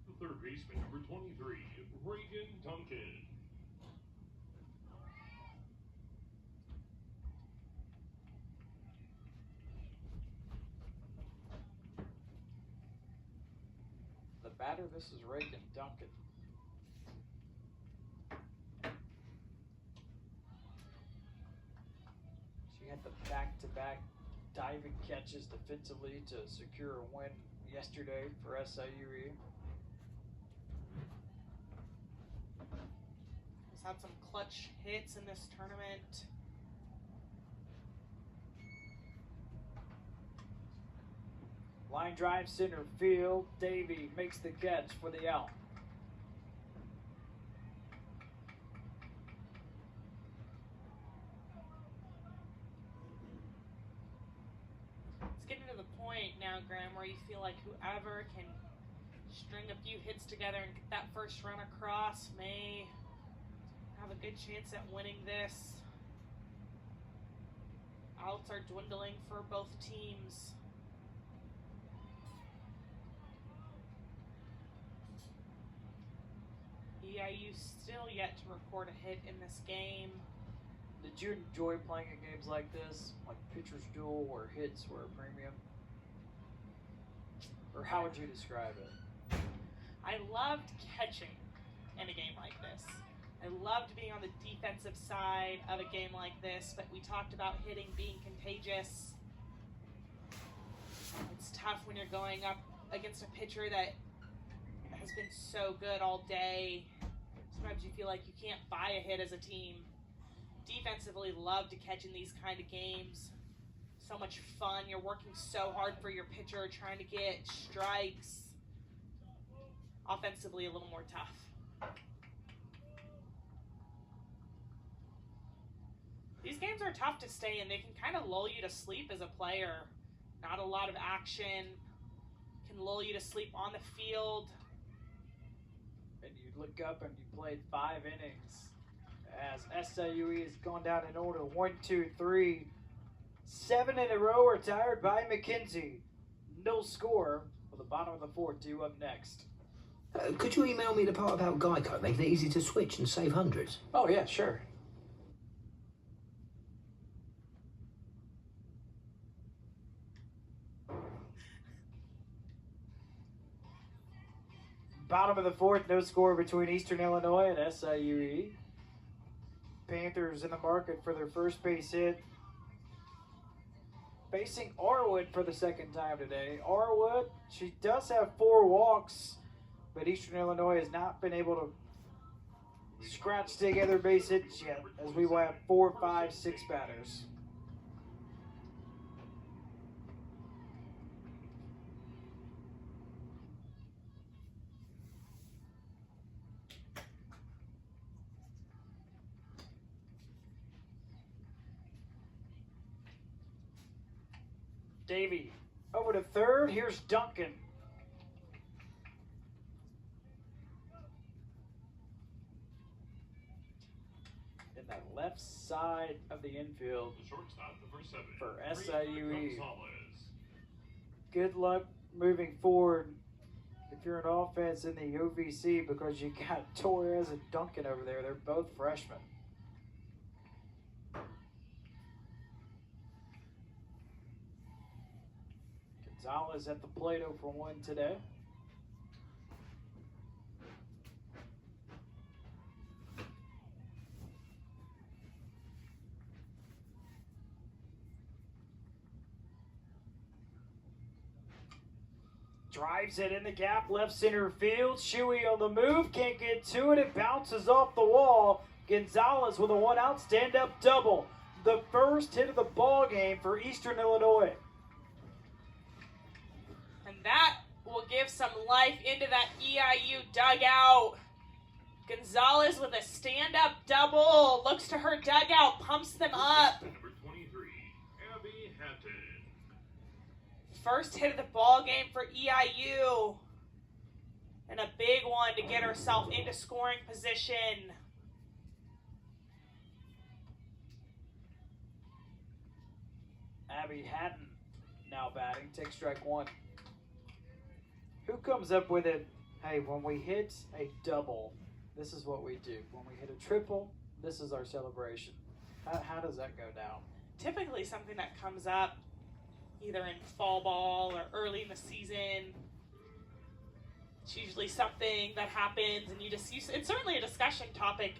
The third baseman, number 23, Reagan Duncan. The batter, this is Reagan Duncan. She had the back-to-back diving catches defensively to secure a win yesterday for SIUE. He's had some clutch hits in this tournament. Line drive center field. Davey makes the catch for the out. It's getting to the point now, Graham, where you feel like whoever can string a few hits together and get that first run across may have a good chance at winning this. Outs are dwindling for both teams. EIU still yet to record a hit in this game. Did you enjoy playing in games like this? Like pitcher's duel where hits were a premium? Or how would you describe it? I loved catching in a game like this. I loved being on the defensive side of a game like this, but we talked about hitting being contagious. It's tough when you're going up against a pitcher that has been so good all day. Sometimes you feel like you can't buy a hit as a team. Defensively, love to catch in these kind of games. So much fun. You're working so hard for your pitcher, trying to get strikes. Offensively, a little more tough. These games are tough to stay in. They can kind of lull you to sleep as a player. Not a lot of action. Can lull you to sleep on the field. And you look up and you played 5 innings as SIUE has gone down in order. 1, 2, 3. 7 in a row are tired by McKenzie. No score for the bottom of the 4th. 2 up next. Could you email me the part about Geico, making it easy to switch and save hundreds? Oh, yeah, sure. Bottom of the 4th, no score between Eastern Illinois and SIUE. Panthers in the market for their first base hit. Facing Arwood for the second time today. Arwood, she does have 4 walks, but Eastern Illinois has not been able to scratch together base hits yet, as we will have 4, 5, 6 batters. Davey over to third. Here's Duncan. In the left side of the infield The shortstop, number 7, for Reagan SIUE. Gonzalez. Good luck moving forward if you're an offense in the OVC, because you got Torres and Duncan over there. They're both freshmen. Gonzalez at the plate 0 for 1 today. Drives it in the gap, left center field. SIUE on the move, can't get to it. It bounces off the wall. Gonzalez with a 1-out stand-up double. The first hit of the ball game for Eastern Illinois. And that will give some life into that EIU dugout. Gonzalez with a stand-up double. Looks to her dugout, pumps them up. Number 23, Abby Hatton. first hit of the ball game for EIU. And a big one to get herself into scoring position. Abby Hatton now batting. Take strike one. Who comes up with it? Hey, when we hit a double, this is what we do. When we hit a triple, this is our celebration. How does that go down? Typically something that comes up either in fall ball or early in the season. It's usually something that happens, and it's certainly a discussion topic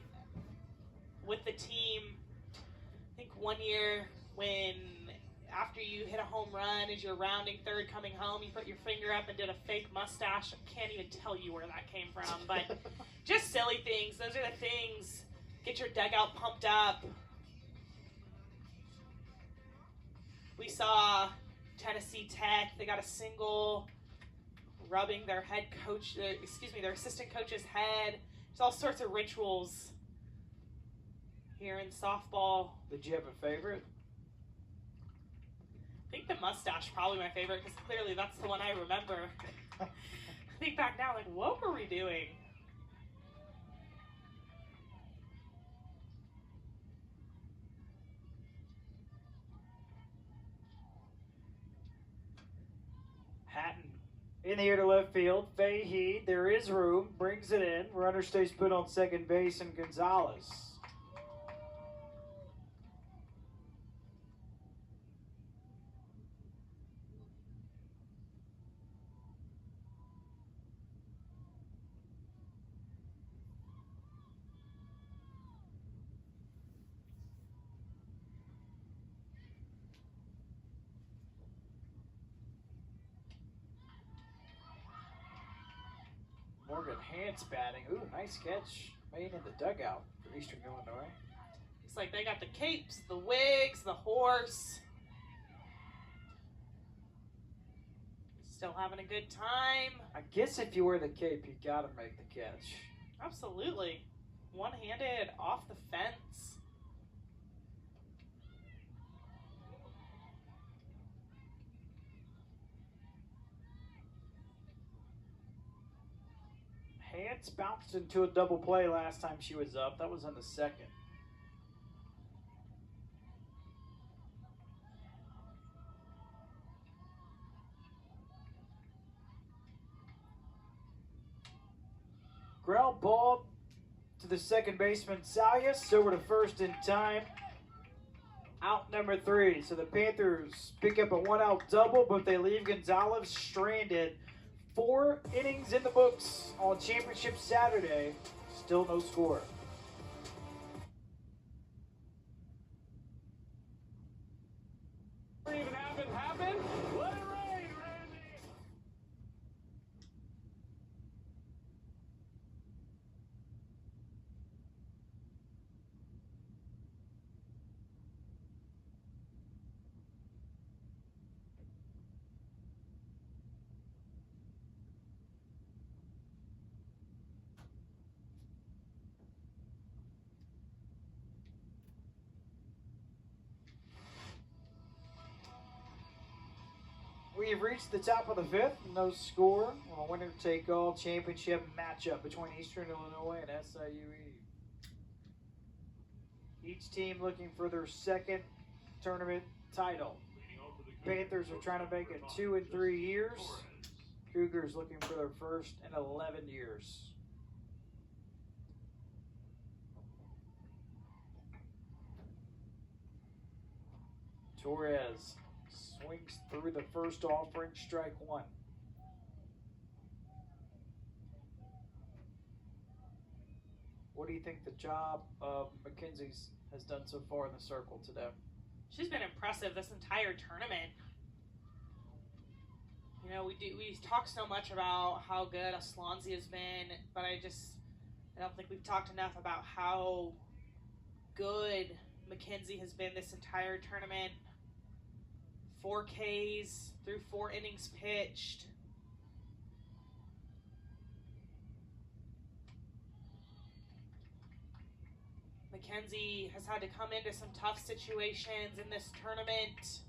with the team. I think one year when after you hit a home run, as you're rounding third coming home, you put your finger up and did a fake mustache. I can't even tell you where that came from, but just silly things. Those are the things. Get your dugout pumped up. We saw Tennessee Tech. They got a single rubbing their their assistant coach's head. There's all sorts of rituals here in softball. Did you have a favorite? I think the mustache probably my favorite because clearly that's the one I remember. I think back now, like, what were we doing? Hatton in the air to left field. Fahey, there is room, brings it in. Runner stays put on second base, and Gonzalez. Morgan Hance batting. Ooh, nice catch made in the dugout for Eastern Illinois. It's like they got the capes, the wigs, the horse. Still having a good time. I guess if you wear the cape, you gotta make the catch. Absolutely. One-handed off the fence. Hance bounced into a double play last time she was up. That was in the second. Ground ball to the second baseman, SIUE. Over to first in time. Out number 3. So the Panthers pick up a 1-out double, but they leave Gonzalez stranded. 4 innings in the books on Championship Saturday. Still no score. Even happen. Let it rain, Randy. We have reached the top of the 5th. No score on a winner-take-all championship matchup between Eastern Illinois and SIUE. Each team looking for their second tournament title. Panthers are trying to make it 2 in 3 years. Cougars looking for their first in 11 years. Torres swings through the first offering, strike 1. What do you think the job of McKenzie's has done so far in the circle today? She's been impressive this entire tournament. You know, we talk so much about how good Aslonzi has been, but I don't think we've talked enough about how good McKenzie has been this entire tournament. 4 Ks through 4 innings pitched. McKenzie has had to come into some tough situations in this tournament.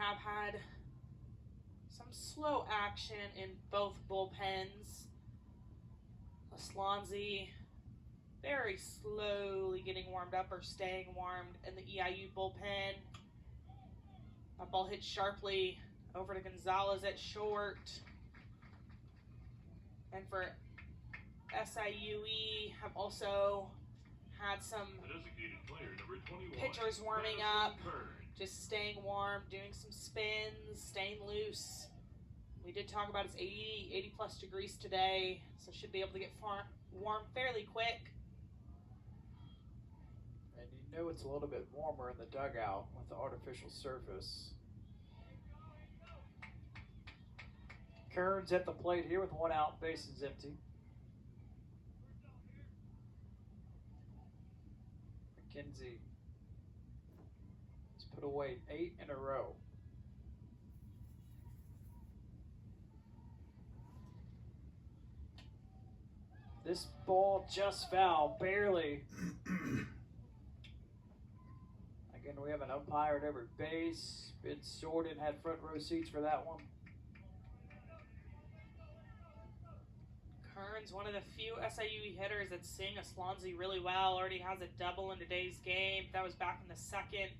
have had some slow action in both bullpens. Slonzi very slowly getting warmed up or staying warmed in the EIU bullpen. That ball hit sharply over to Gonzalez at short. And for SIUE, have also had some The designated player, number 21. pitchers warming Madison up, Burns. just staying warm, doing some spins, staying loose. We did talk about it's 80 plus degrees today, so should be able to get warm fairly quick. And you know it's a little bit warmer in the dugout with the artificial surface. Kearns at the plate here with 1 out, bases empty. McKenzie has put away 8 in a row. This ball just foul, barely. Again, we have an umpire at every base. Vince Jordan had front row seats for that one. Kearns, one of the few SIUE hitters that's seeing Slonzi really well, already has a double in today's game. That was back in the second.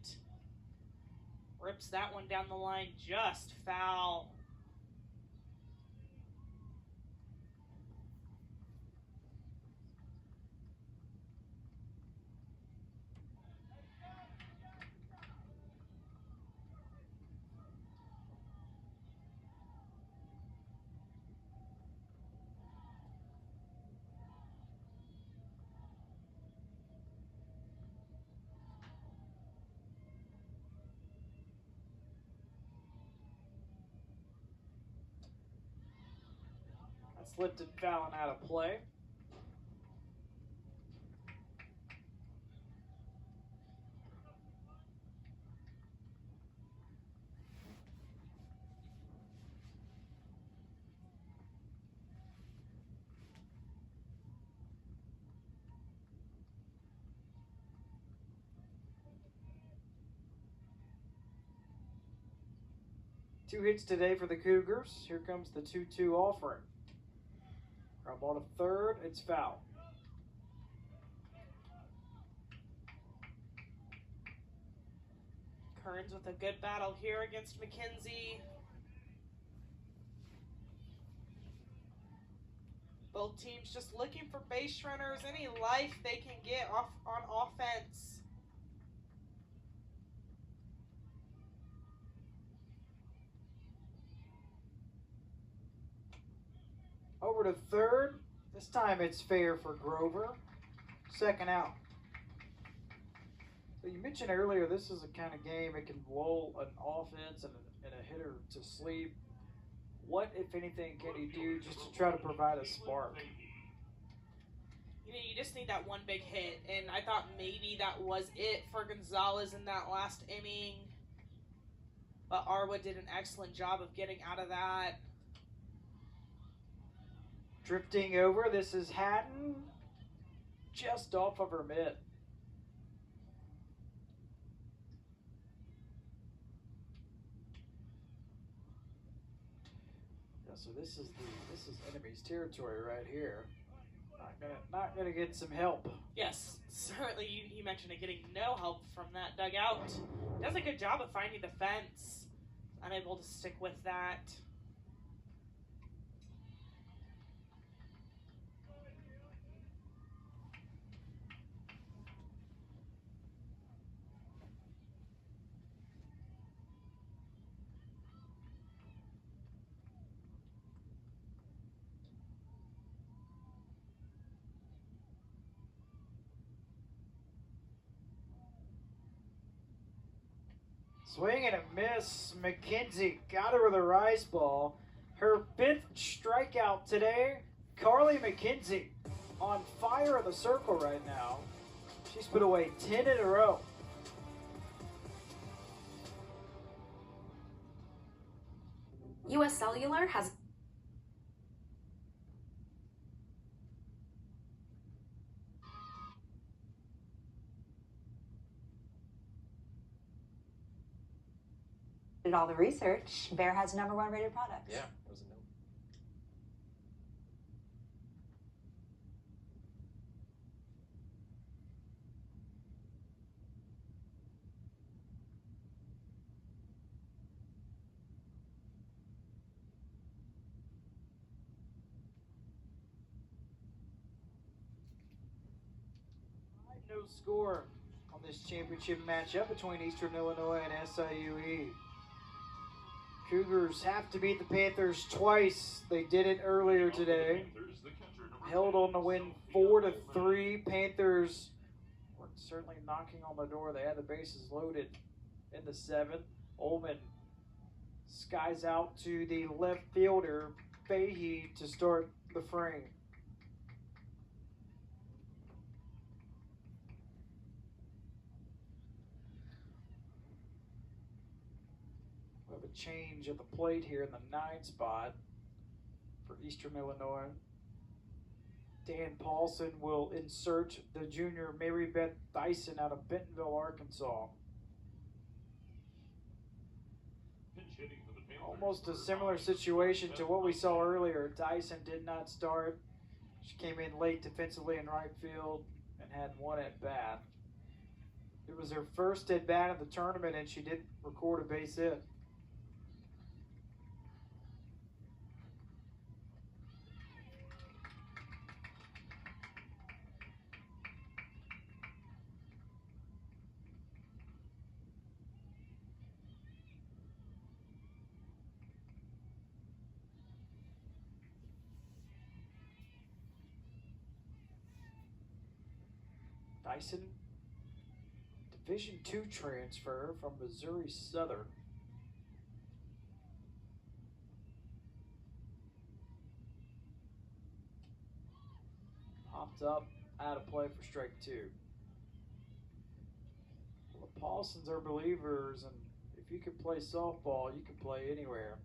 Rips that one down the line, just foul. That's Lipton fouling out of play. Two hits today for the Cougars. Here comes the 2-2 offering. Ground ball to third, it's foul. Kearns with a good battle here against McKenzie. Both teams just looking for base runners, any life they can get off on offense. Over to third. This time it's fair for Grover. Second out. So you mentioned earlier this is a kind of game it can lull an offense and a hitter to sleep. What, if anything, can he do just to try to provide a spark? You know, you just need that one big hit, and I thought maybe that was it for Gonzalez in that last inning. But Arwood did an excellent job of getting out of that. Drifting over, this is Hatton, just off of her mitt. Yeah, so this is enemy's territory right here. Not gonna get some help. Yes, certainly you mentioned it, getting no help from that dugout. Does a good job of finding the fence. Unable to stick with that. Swing and a miss. McKenzie got her with a rise ball. Her 5th strikeout today. Carly McKenzie on fire in the circle right now. She's put away 10 in a row. US Cellular has Did all the research. Bear has #1 rated products. Yeah, it was a no. No score on this championship matchup between Eastern Illinois and SIUE. Cougars have to beat the Panthers twice. They did it earlier today. Held on to win 4-3. Panthers were certainly knocking on the door. They had the bases loaded in the 7th. Ullman skies out to the left fielder, Fahey, to start the frame. We have a change at the plate here in the 9th spot for Eastern Illinois. Dan Paulson will insert the junior Mary Beth Dyson out of Bentonville, Arkansas. Almost a similar situation to what we saw earlier. Dyson did not start. She came in late defensively in right field and had one at bat. It was her first at bat of the tournament, and she did record a base hit. Dyson, Division II transfer from Missouri Southern. Popped up, out of play for strike 2. Well, the Paulsons are believers, and if you can play softball, you can play anywhere.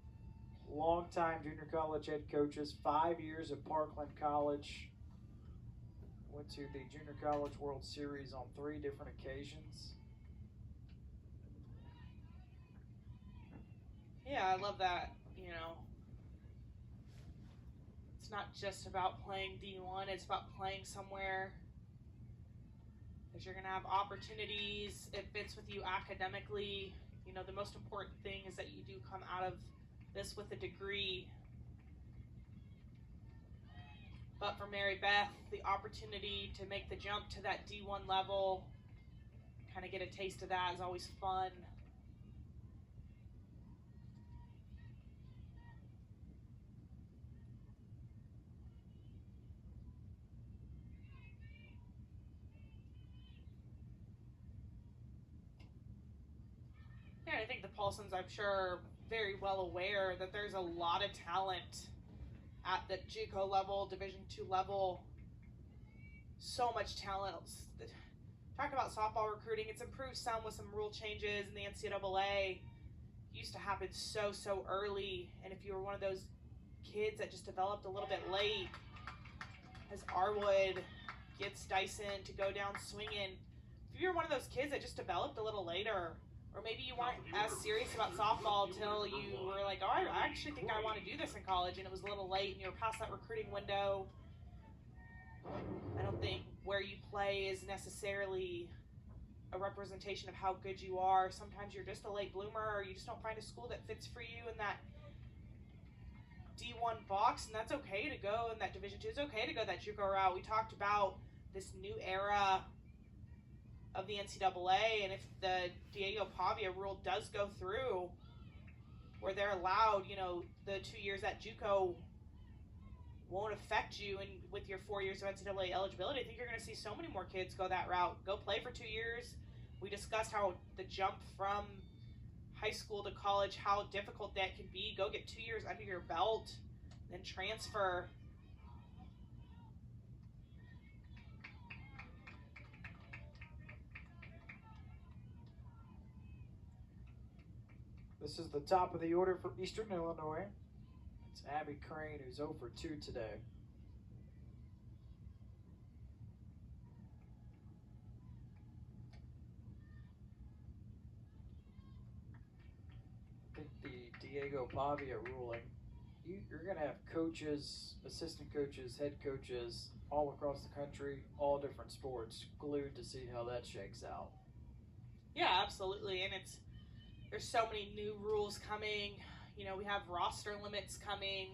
Longtime junior college head coaches, 5 years at Parkland College. Went to the Junior College World Series on 3 different occasions. Yeah, I love that. You know, it's not just about playing D1, it's about playing somewhere that you're going to have opportunities. It fits with you academically. You know, the most important thing is that you do come out of this with a degree. But for Mary Beth, the opportunity to make the jump to that D1 level, kind of get a taste of that is always fun. Yeah, I think the Paulsons, I'm sure, are very well aware that there's a lot of talent at the JUCO level, Division II level. So much talent. Talk about softball recruiting. It's improved some with some rule changes in the NCAA. It used to happen so early, and if you were one of those kids that just developed a little bit late, as Arwood gets Dyson to go down swinging, if you're one of those kids that just developed a little later, or maybe you weren't as serious about softball till you were like, oh, I actually think I want to do this in college, and it was a little late and you were past that recruiting window. I don't think where you play is necessarily a representation of how good you are. Sometimes you're just a late bloomer, or you just don't find a school that fits for you in that D1 box, and that's okay to go in that Division II. It's okay to go that JUCO route. We talked about this new era of the NCAA, and if the Diego Pavia rule does go through, where they're allowed, you know, the 2 years at JUCO won't affect you, and with your 4 years of NCAA eligibility, I think you're going to see so many more kids go that route. Go play for 2 years. We discussed how the jump from high school to college, how difficult that can be. Go get 2 years under your belt, then transfer. This is the top of the order for Eastern Illinois. It's Abby Crane, who's 0 for 2 today. Diego Pavia ruling, you're going to have coaches, assistant coaches, head coaches all across the country, all different sports, glued to see how that shakes out. Yeah, absolutely. And there's so many new rules coming. You know, we have roster limits coming.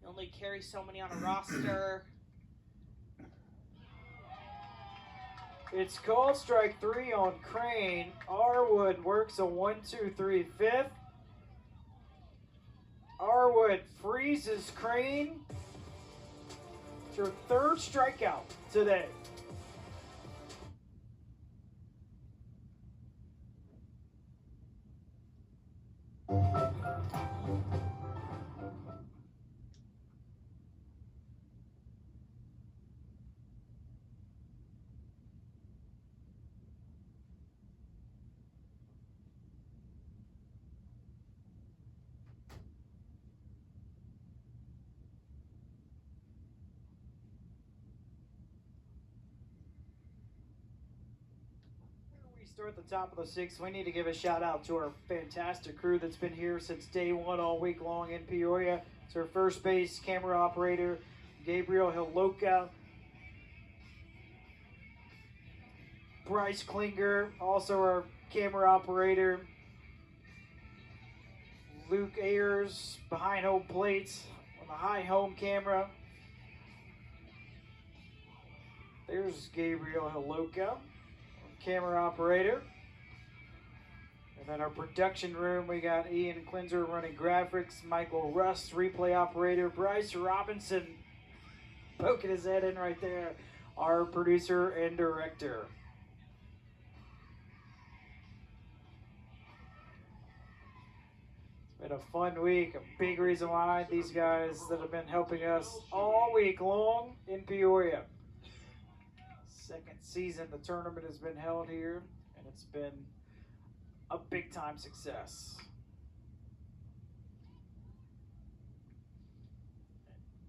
You only carry so many on a roster. It's called strike 3 on Crane. Arwood works a 1-2-3 fifth. Arwood freezes Crane. It's your third strikeout today. Start at the top of the sixth. We need to give a shout out to our fantastic crew that's been here since day one all week long in Peoria. It's our first base camera operator, Gabriel Hiloka. Bryce Klinger, also our camera operator. Luke Ayers behind home plate on the high home camera. There's Gabriel Hiloka, camera operator. And then our production room, we got Ian Clinzer running graphics, Michael Rust, replay operator, Bryce Robinson poking his head in right there, our producer and director. It's been a fun week, a big reason why these guys that have been helping us all week long in Peoria. Second season the tournament has been held here, and it's been a big time success.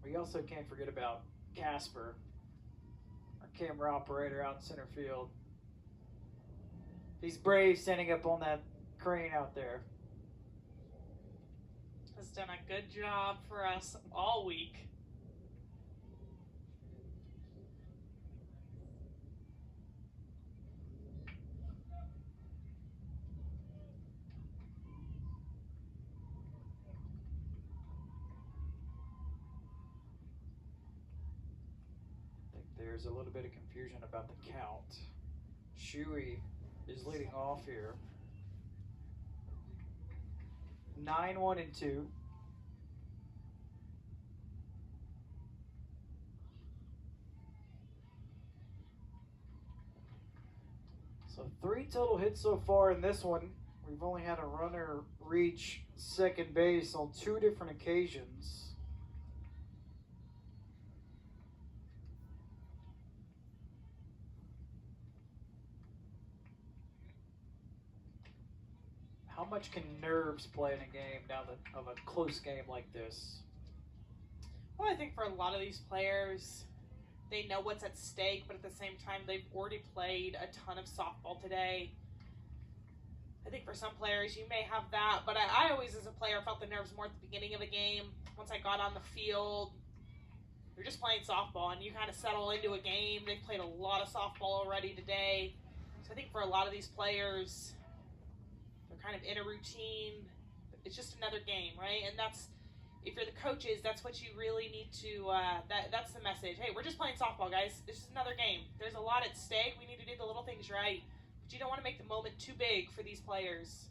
We also can't forget about Casper, our camera operator out in center field. He's brave standing up on that crane out there. Has done a good job for us all week. There's a little bit of confusion about the count. SIUE is leading off here. 9-1-2. So 3 total hits so far in this one. We've only had a runner reach second base on 2 different occasions. How much can nerves play in a game now that of a close game like this? Well, I think for a lot of these players, they know what's at stake, but at the same time, they've already played a ton of softball today. I think for some players, you may have that, but I always, as a player, felt the nerves more at the beginning of a game. Once I got on the field, you're just playing softball, and you kind of settle into a game. They've played a lot of softball already today. So I think for a lot of these players, they're kind of in a routine. It's just another game, right? And that's, if you're the coaches, that's what you really need to, that's the message. Hey, we're just playing softball, guys. This is another game. There's a lot at stake. We need to do the little things right. But you don't want to make the moment too big for these players.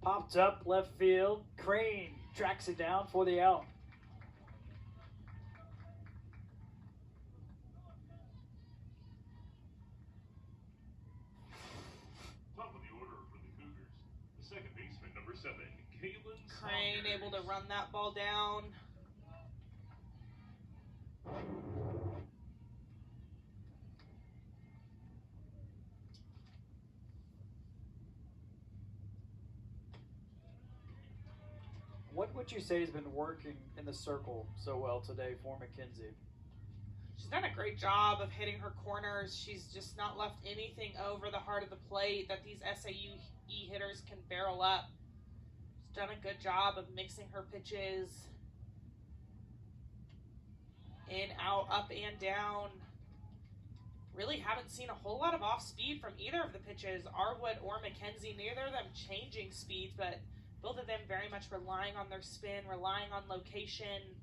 Popped up left field. Crane tracks it down for the out. Top of the order for the Cougars, the second baseman, number 7, Kalen Crane Saunders. able to run that ball down. What would you say has been working in the circle so well today for McKenzie? She's done a great job of hitting her corners. She's just not left anything over the heart of the plate that these SIUE hitters can barrel up. She's done a good job of mixing her pitches in, out, up, and down. Really haven't seen a whole lot of off speed from either of the pitches, Arwood or McKenzie. Neither of them changing speeds, but both of them very much relying on their spin, relying on location.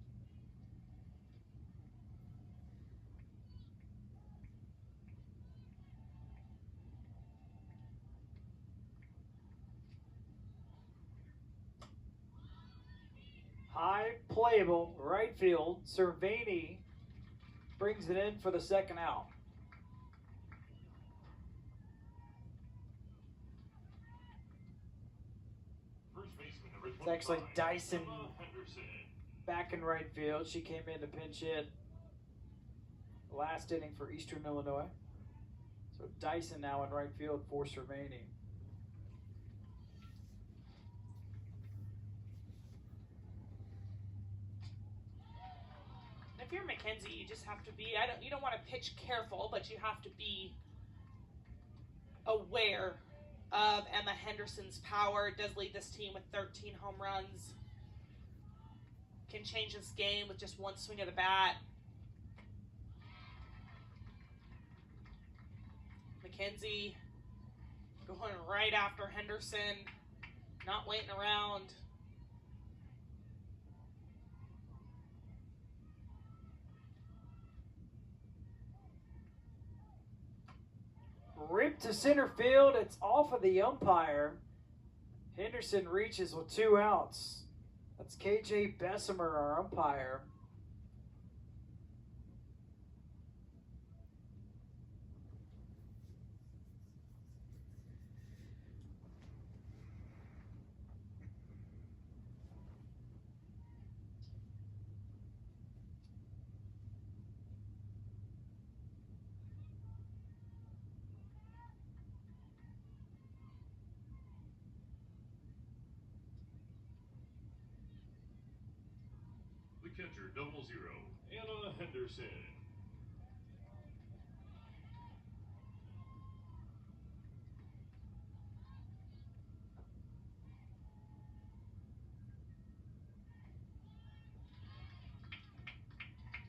High playable, right field. Cervini brings it in for the second out. First baseman number It's actually 25, Dyson Emma Henderson. back in right field. She came in to pinch hit last inning for Eastern Illinois. So Dyson now in right field for Cervini. If you're McKenzie, you just have to be, you don't want to pitch careful, but you have to be aware of Emma Henderson's power. Does lead this team with 13 home runs. Can change this game with just one swing of the bat. McKenzie going right after Henderson, not waiting around. Ripped to center field. It's off of the umpire. Henderson reaches with 2 outs. That's KJ Bessemer, our umpire. The catcher, 00, Anna Henderson.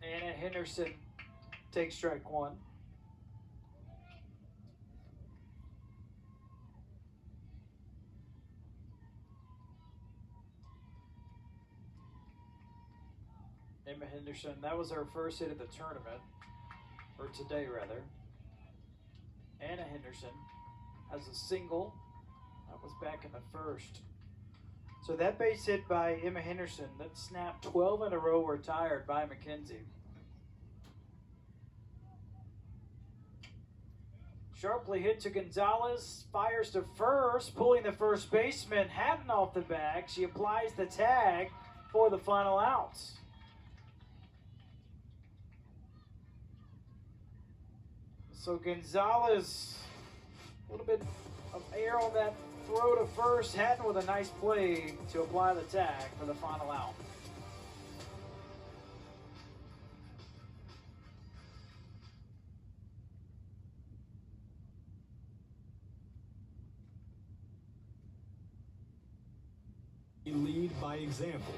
Anna Henderson takes strike 1. Emma Henderson, that was her first hit of the tournament, or today rather. Anna Henderson has a single. That was back in the first. So that base hit by Emma Henderson, that snapped 12 in a row retired by McKenzie. Sharply hit to Gonzalez, fires to first, pulling the first baseman Hatton off the bag. She applies the tag for the final outs. So Gonzalez, a little bit of air on that throw to first. Hatton with a nice play to apply the tag for the final out. Lead by example.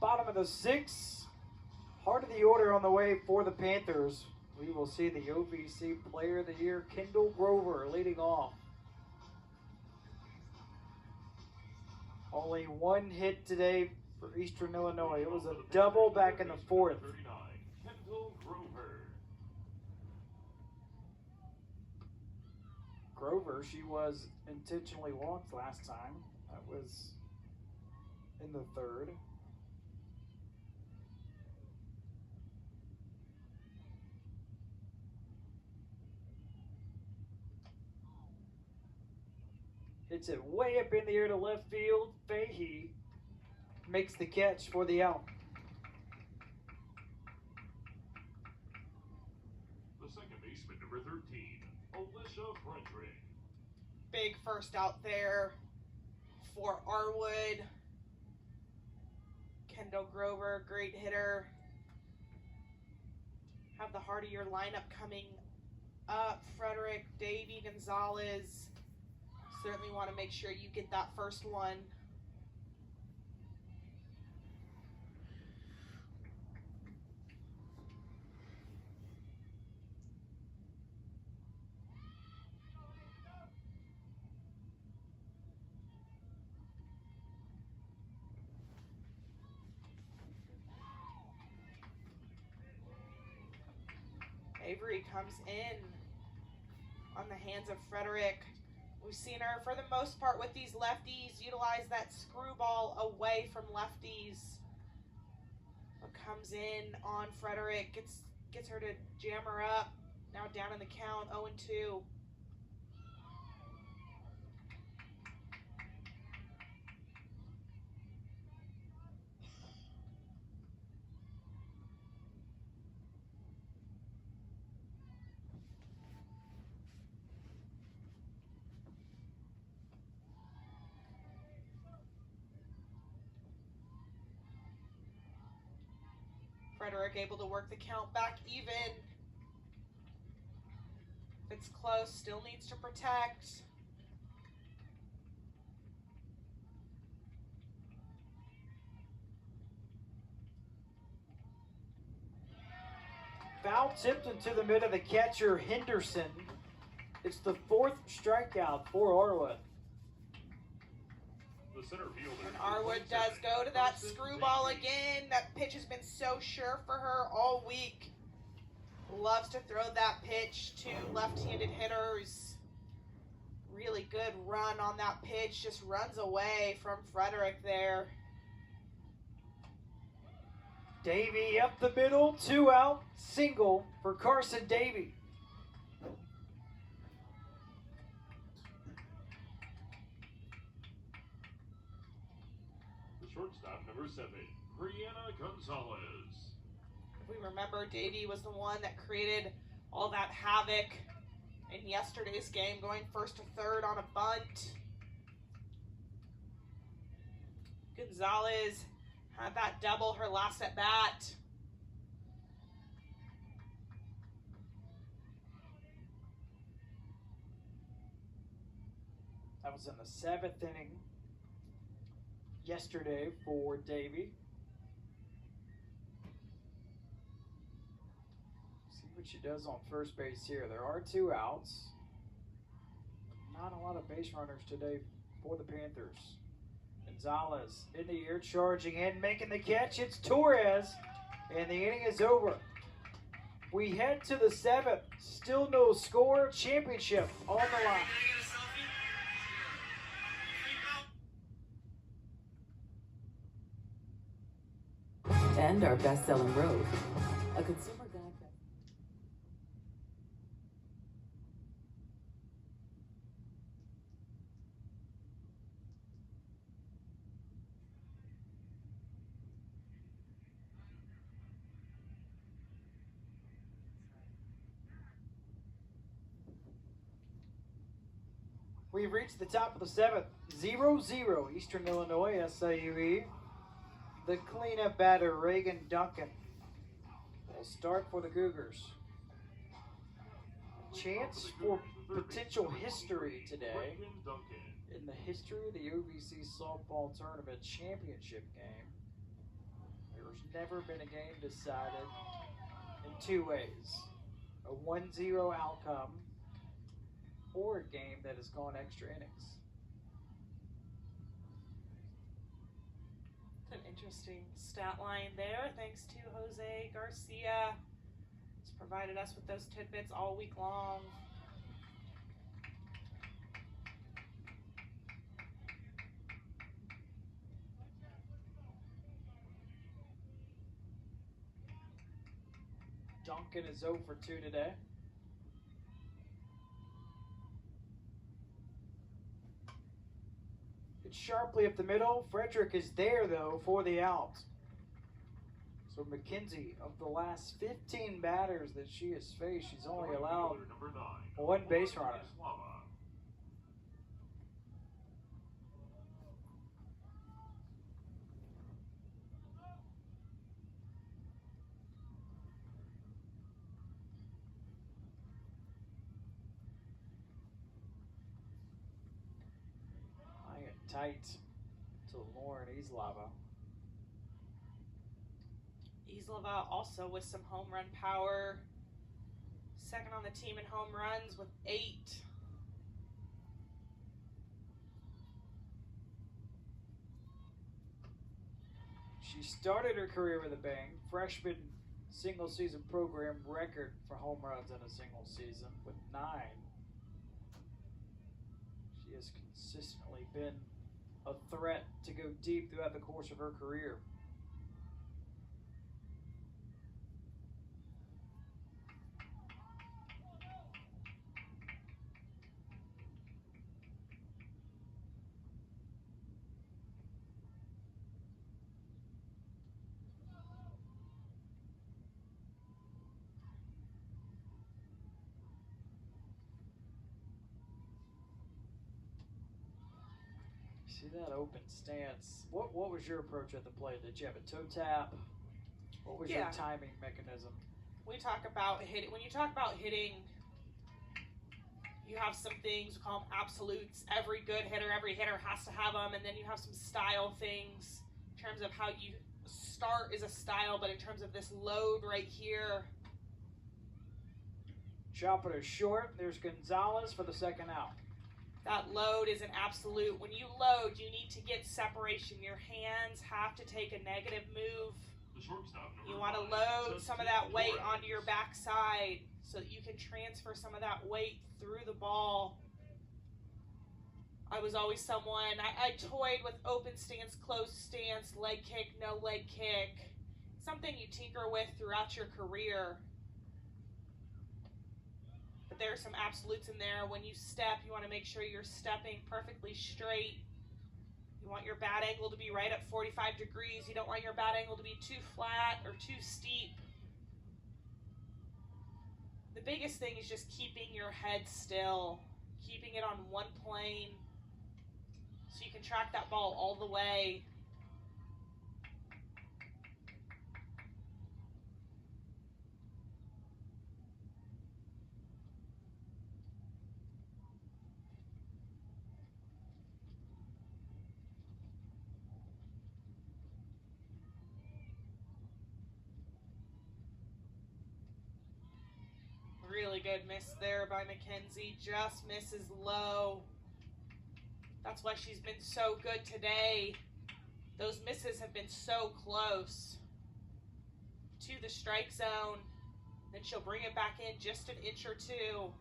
Bottom of the 6th, heart of the order on the way for the Panthers. We will see the OVC Player of the Year, Kendall Grover, leading off. Only 1 hit today for Eastern Illinois. It was a double back in the 4th. 39, Kendall Grover. Grover, she was intentionally walked last time. That was in the 3rd. Hits it way up in the air to left field. Fahey makes the catch for the out. The second baseman, number 13, Alicia Frederick. Big first out there for Arwood. Kendall Grover, great hitter. Have the heart of your lineup coming up. Frederick, Davey, Gonzalez. Certainly want to make sure you get that first one. Avery comes in on the hands of Frederick. We've seen her, for the most part, with these lefties, utilize that screwball away from lefties. But comes in on Frederick, gets her to jam her up. Now down in the count, 0-2. Frederick able to work the count back even. If it's close, still needs to protect. Foul tipped into the mid of the catcher, Henderson. It's the fourth strikeout for Arwood. The center fielder. And Arwood does go to that screwball again. That pitch has been so sure for her all week. Loves to throw that pitch to left-handed hitters. Really good run on that pitch. Just runs away from Frederick there. Davey up the middle, 2 out, single for Carson Davey. The shortstop, number 7, Brianna Gonzalez. If we remember, Davey was the one that created all that havoc in yesterday's game, going first to third on a bunt. Gonzalez had that double her last at bat. That was in the 7th inning yesterday for Davey. See what she does on first base here. There are 2 outs. Not a lot of base runners today for the Panthers. Gonzalez in the air, charging in, making the catch. It's Torres, and the inning is over. We head to the 7th. Still no score. Championship on the line. And our best-selling Road, a consumer guide. We've reached the top of the 7th. 0-0 Eastern Illinois SIUE. The cleanup batter, Reagan Duncan, will start for the Cougars. Chance for potential history today in the history of the OVC Softball Tournament Championship game. There's never been a game decided in 2 ways. A 1-0 outcome or a game that has gone extra innings. An interesting stat line there, thanks to Jose Garcia. He's provided us with those tidbits all week long. Duncan is 0 for 2 today. hit sharply up the middle. Frederick is there, though, for the out. So McKenzie, of the last 15 batters that she has faced, she's only allowed one base runner. High and tight to Lauren Islava. Islava also with some home run power. Second on the team in home runs with 8. She started her career with a bang. Freshman single season program record for home runs in a single season with 9. She has consistently been a threat to go deep throughout the course of her career. See that open stance. What was your approach at the plate? Did you have a toe tap? What was your timing mechanism? We talk about hitting. When you talk about hitting, you have some things, we call them absolutes. Every good hitter, every hitter has to have them. And then you have some style things in terms of how you start is a style, but in terms of this load right here. Chop it short. There's Gonzalez for the second out. That load is an absolute. When you load, you need to get separation. Your hands have to take a negative move. You want to load some of that weight onto your backside so that you can transfer some of that weight through the ball. I was always someone, I toyed with open stance, closed stance, leg kick, no leg kick. Something you tinker with throughout your career. But there are some absolutes in there. When you step, you want to make sure you're stepping perfectly straight. You want your bat angle to be right at 45 degrees. You don't want your bat angle to be too flat or too steep. The biggest thing is just keeping your head still, keeping it on one plane so you can track that ball all the way. Really good miss there by McKenzie. Just misses low. That's why she's been so good today. Those misses have been so close to the strike zone. Then she'll bring it back in just an inch or two.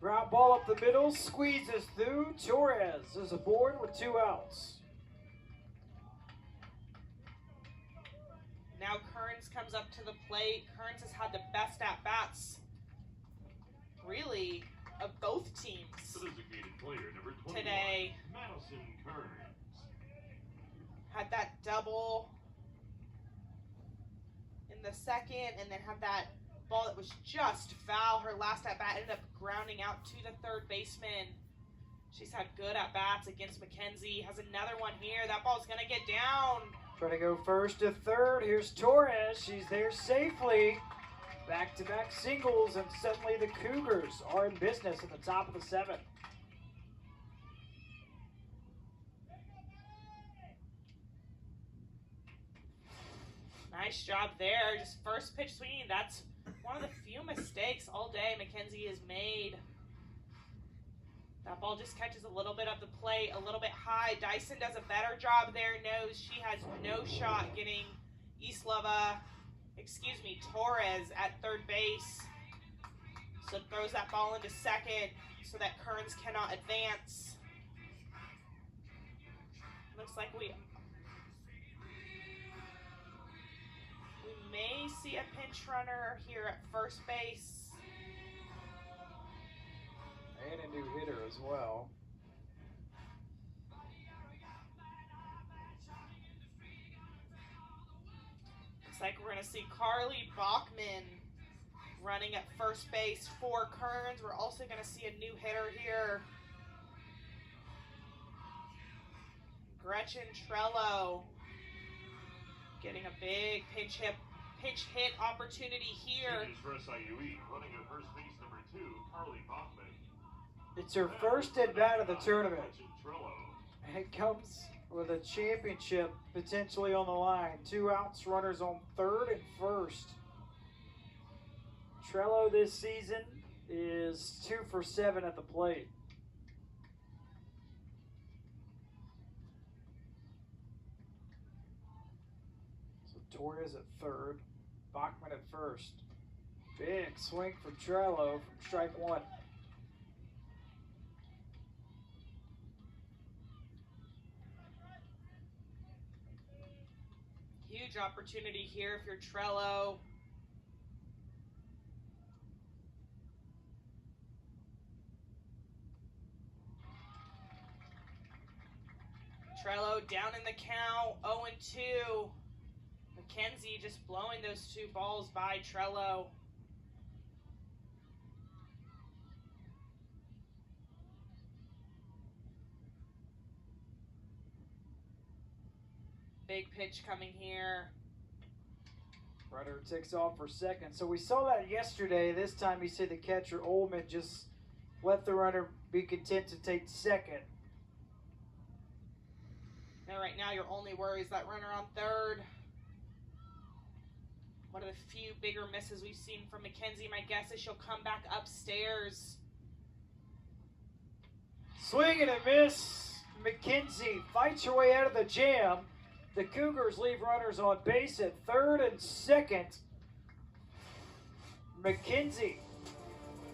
Ground ball up the middle, squeezes through. Torres is aboard with 2 outs. Now Kearns comes up to the plate. Kearns has had the best at-bats, really, of both teams today. Madison Kearns. Had that double in the second, and then had that ball that was just foul. Her last at-bat ended up grounding out to the third baseman. She's had good at-bats against McKenzie. Has another one here. That ball's going to get down. Trying to go first to third. Here's Torres. She's there safely. Back-to-back singles, and suddenly the Cougars are in business at the top of the 7th. Nice job there. Just first pitch swinging. That's one of the few mistakes all day McKenzie has made. That ball just catches a little bit of the plate, a little bit high. Dyson does a better job there. Knows she has no shot getting Torres at third base. So throws that ball into second so that Kearns cannot advance. Looks like we may see a pinch runner here at first base. And a new hitter as well. Looks like we're going to see Carly Bachman running at first base for Kearns. We're also going to see a new hitter here. Gretchen Trello getting a big pinch hit opportunity here. Pitches for SIUE, running at first base number 2, Carly Bachman. It's her first at bat of the tournament. Gretchen Trello. And it comes with a championship potentially on the line. 2 outs, runners on third and first. Trello this season is 2 for 7 at the plate. So Torres at third, Bachman at first. Big swing for Trello from strike 1. Huge opportunity here if you're Trello. Trello down in the count, 0-2. McKenzie just blowing those 2 balls by Trello. Big pitch coming here. Runner takes off for second. So we saw that yesterday. This time you see the catcher, Ullman, just let the runner be content to take second. Now right now your only worry is that runner on third. One of the few bigger misses we've seen from McKenzie. My guess is she'll come back upstairs. Swing and a miss. McKenzie fights her way out of the jam. The Cougars leave runners on base at third and second. McKenzie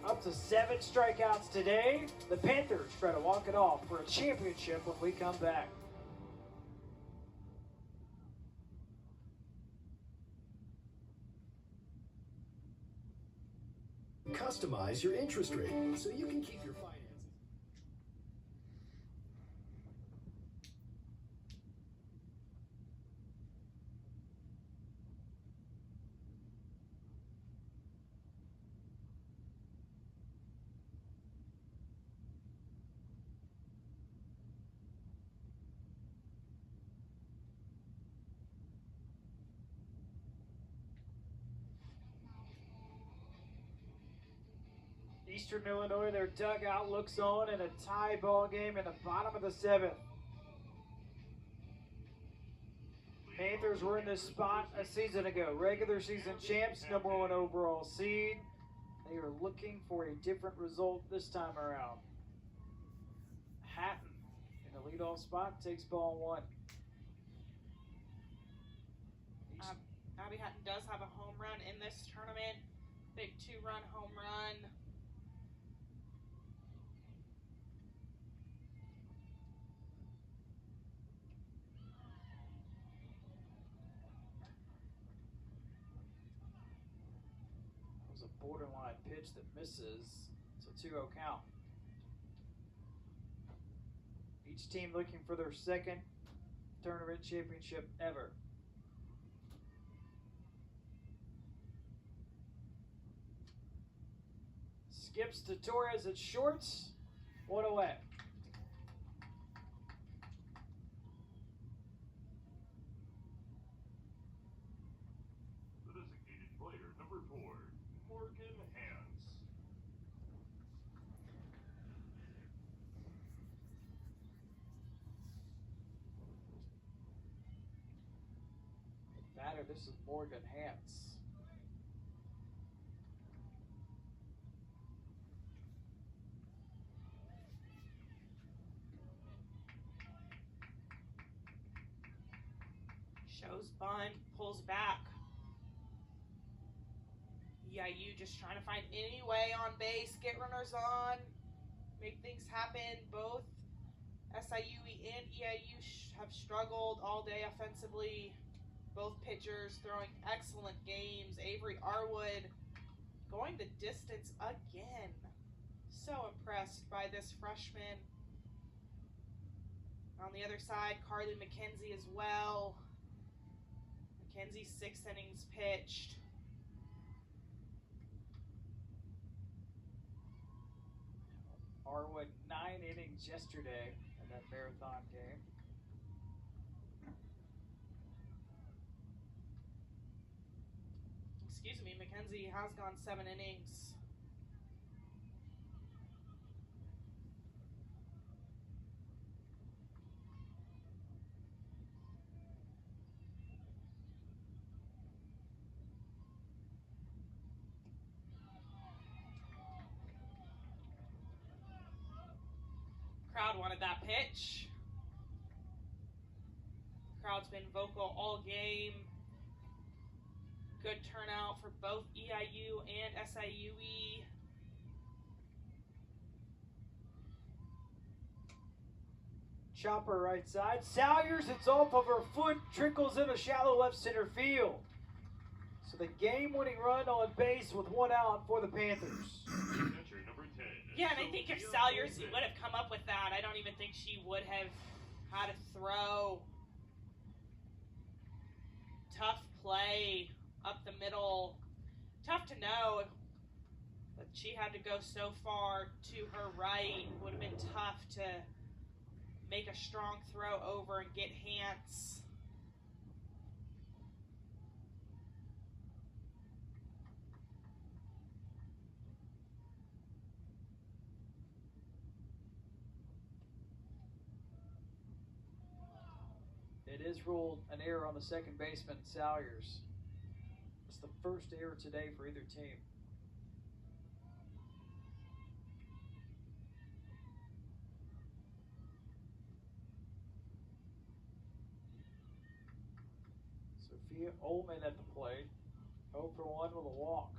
up to 7 strikeouts today. The Panthers try to walk it off for a championship when we come back. Customize your interest rate so you can keep your finances. Eastern Illinois, their dugout looks on in a tie ball game in the bottom of the 7th. Panthers were in this spot a season ago. Regular season champs, #1 overall seed. They are looking for a different result this time around. Hatton in the leadoff spot takes ball 1. Abby Hatton does have a home run in this tournament. Big 2-run home run. Borderline pitch that misses. It's a 2-0 count. Each team looking for their second tournament championship ever. Skips to Torres at shorts. 1 away. The designated player, number 4, Morgan Hans. Batter, this is Morgan Hans. Shows bunt, pulls back. EIU just trying to find any way on base, get runners on, make things happen. Both SIUE and EIU have struggled all day offensively. Both pitchers throwing excellent games. Avery Arwood going the distance again. So impressed by this freshman. On the other side, Carly McKenzie as well. McKenzie 6 innings pitched. Arwood 9 innings yesterday in that marathon game. Excuse me, McKenzie has gone 7 innings. Crowd wanted that pitch. Crowd's been vocal all game. Good turnout for both EIU and SIUE. Chopper right side. Salyers, it's off of her foot, trickles in a shallow left center field. So the game-winning run on base with 1 out for the Panthers. Catcher number 10. Yeah, and I think if Salyers would have come up with that, I don't even think she would have had a throw. Tough play up the middle. Tough to know that she had to go so far to her right. Would have been tough to make a strong throw over and get Hans. It is ruled an error on the second baseman, Salyers. It's the first error today for either team. Sophia Ullman at the plate. 0 for 1 with a walk.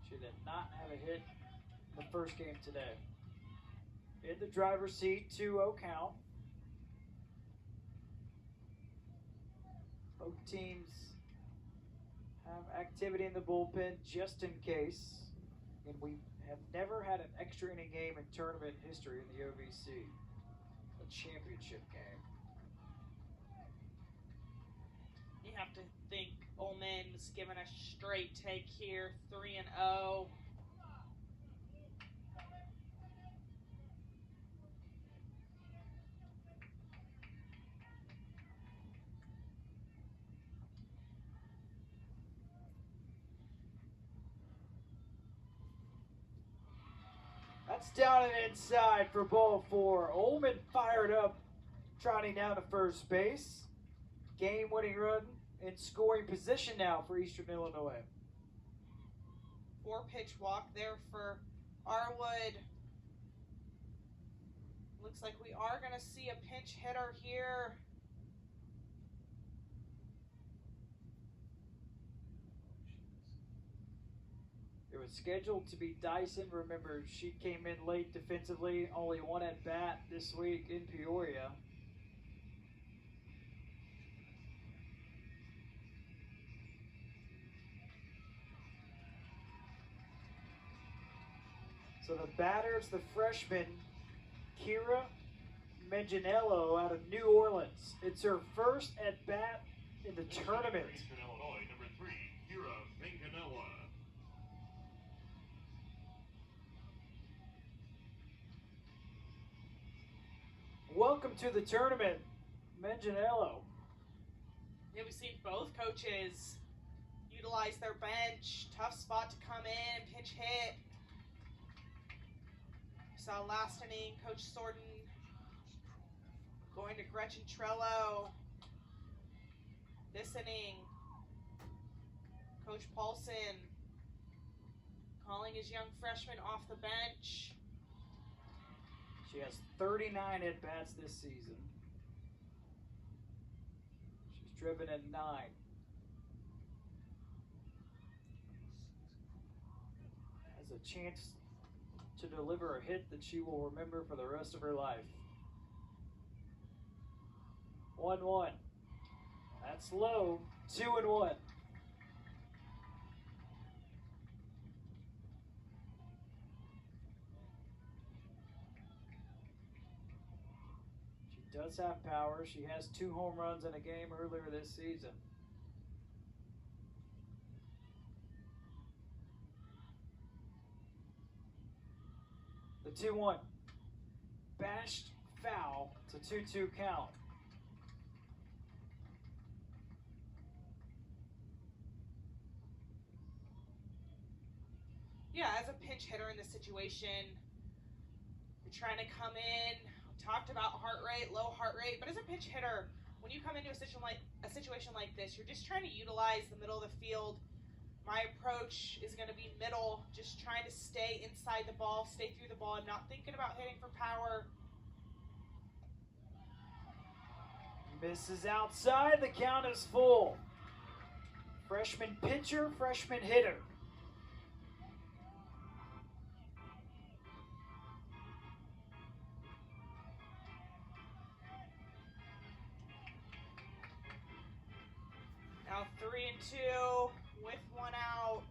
She did not have a hit in the first game today. In the driver's seat, 2-0 count. Both teams have activity in the bullpen just in case. And we have never had an extra inning game in tournament history in the OVC. A championship game. You have to think Ullman's given a straight take here, 3-0. That's down and inside for ball 4. Ullman fired up, trotting down to first base. Game-winning run in scoring position now for Eastern Illinois. 4-pitch walk there for Arwood. Looks like we are going to see a pinch hitter here. It was scheduled to be Dyson. Remember, she came in late defensively, only 1 at bat this week in Peoria. So the batter's the freshman, Kira Manganiello out of New Orleans. It's her first at bat in the tournament. Eastern Illinois, number 3, Kira Manganiello. Welcome to the tournament, Manganiello. Yeah, we've seen both coaches utilize their bench. Tough spot to come in, pinch hit. Saw last inning, Coach Sorten going to Gretchen Trello. This inning, Coach Paulson calling his young freshman off the bench. She has 39 at-bats this season. She's driven in 9. Has a chance to deliver a hit that she will remember for the rest of her life. 1-1. That's low. 2-1. does have power. She has 2 home runs in a game earlier this season. The 2-1. Bashed foul. It's a 2-2 count. Yeah, as a pinch hitter in this situation, you're trying to come in. We talked about heart rate, low heart rate, but as a pinch hitter, when you come into a situation like this, you're just trying to utilize the middle of the field. My approach is going to be middle, just trying to stay inside the ball, stay through the ball. I'm not thinking about hitting for power. Misses outside. The count is full. Freshman pitcher, freshman hitter. Now 3-2 with 1 out.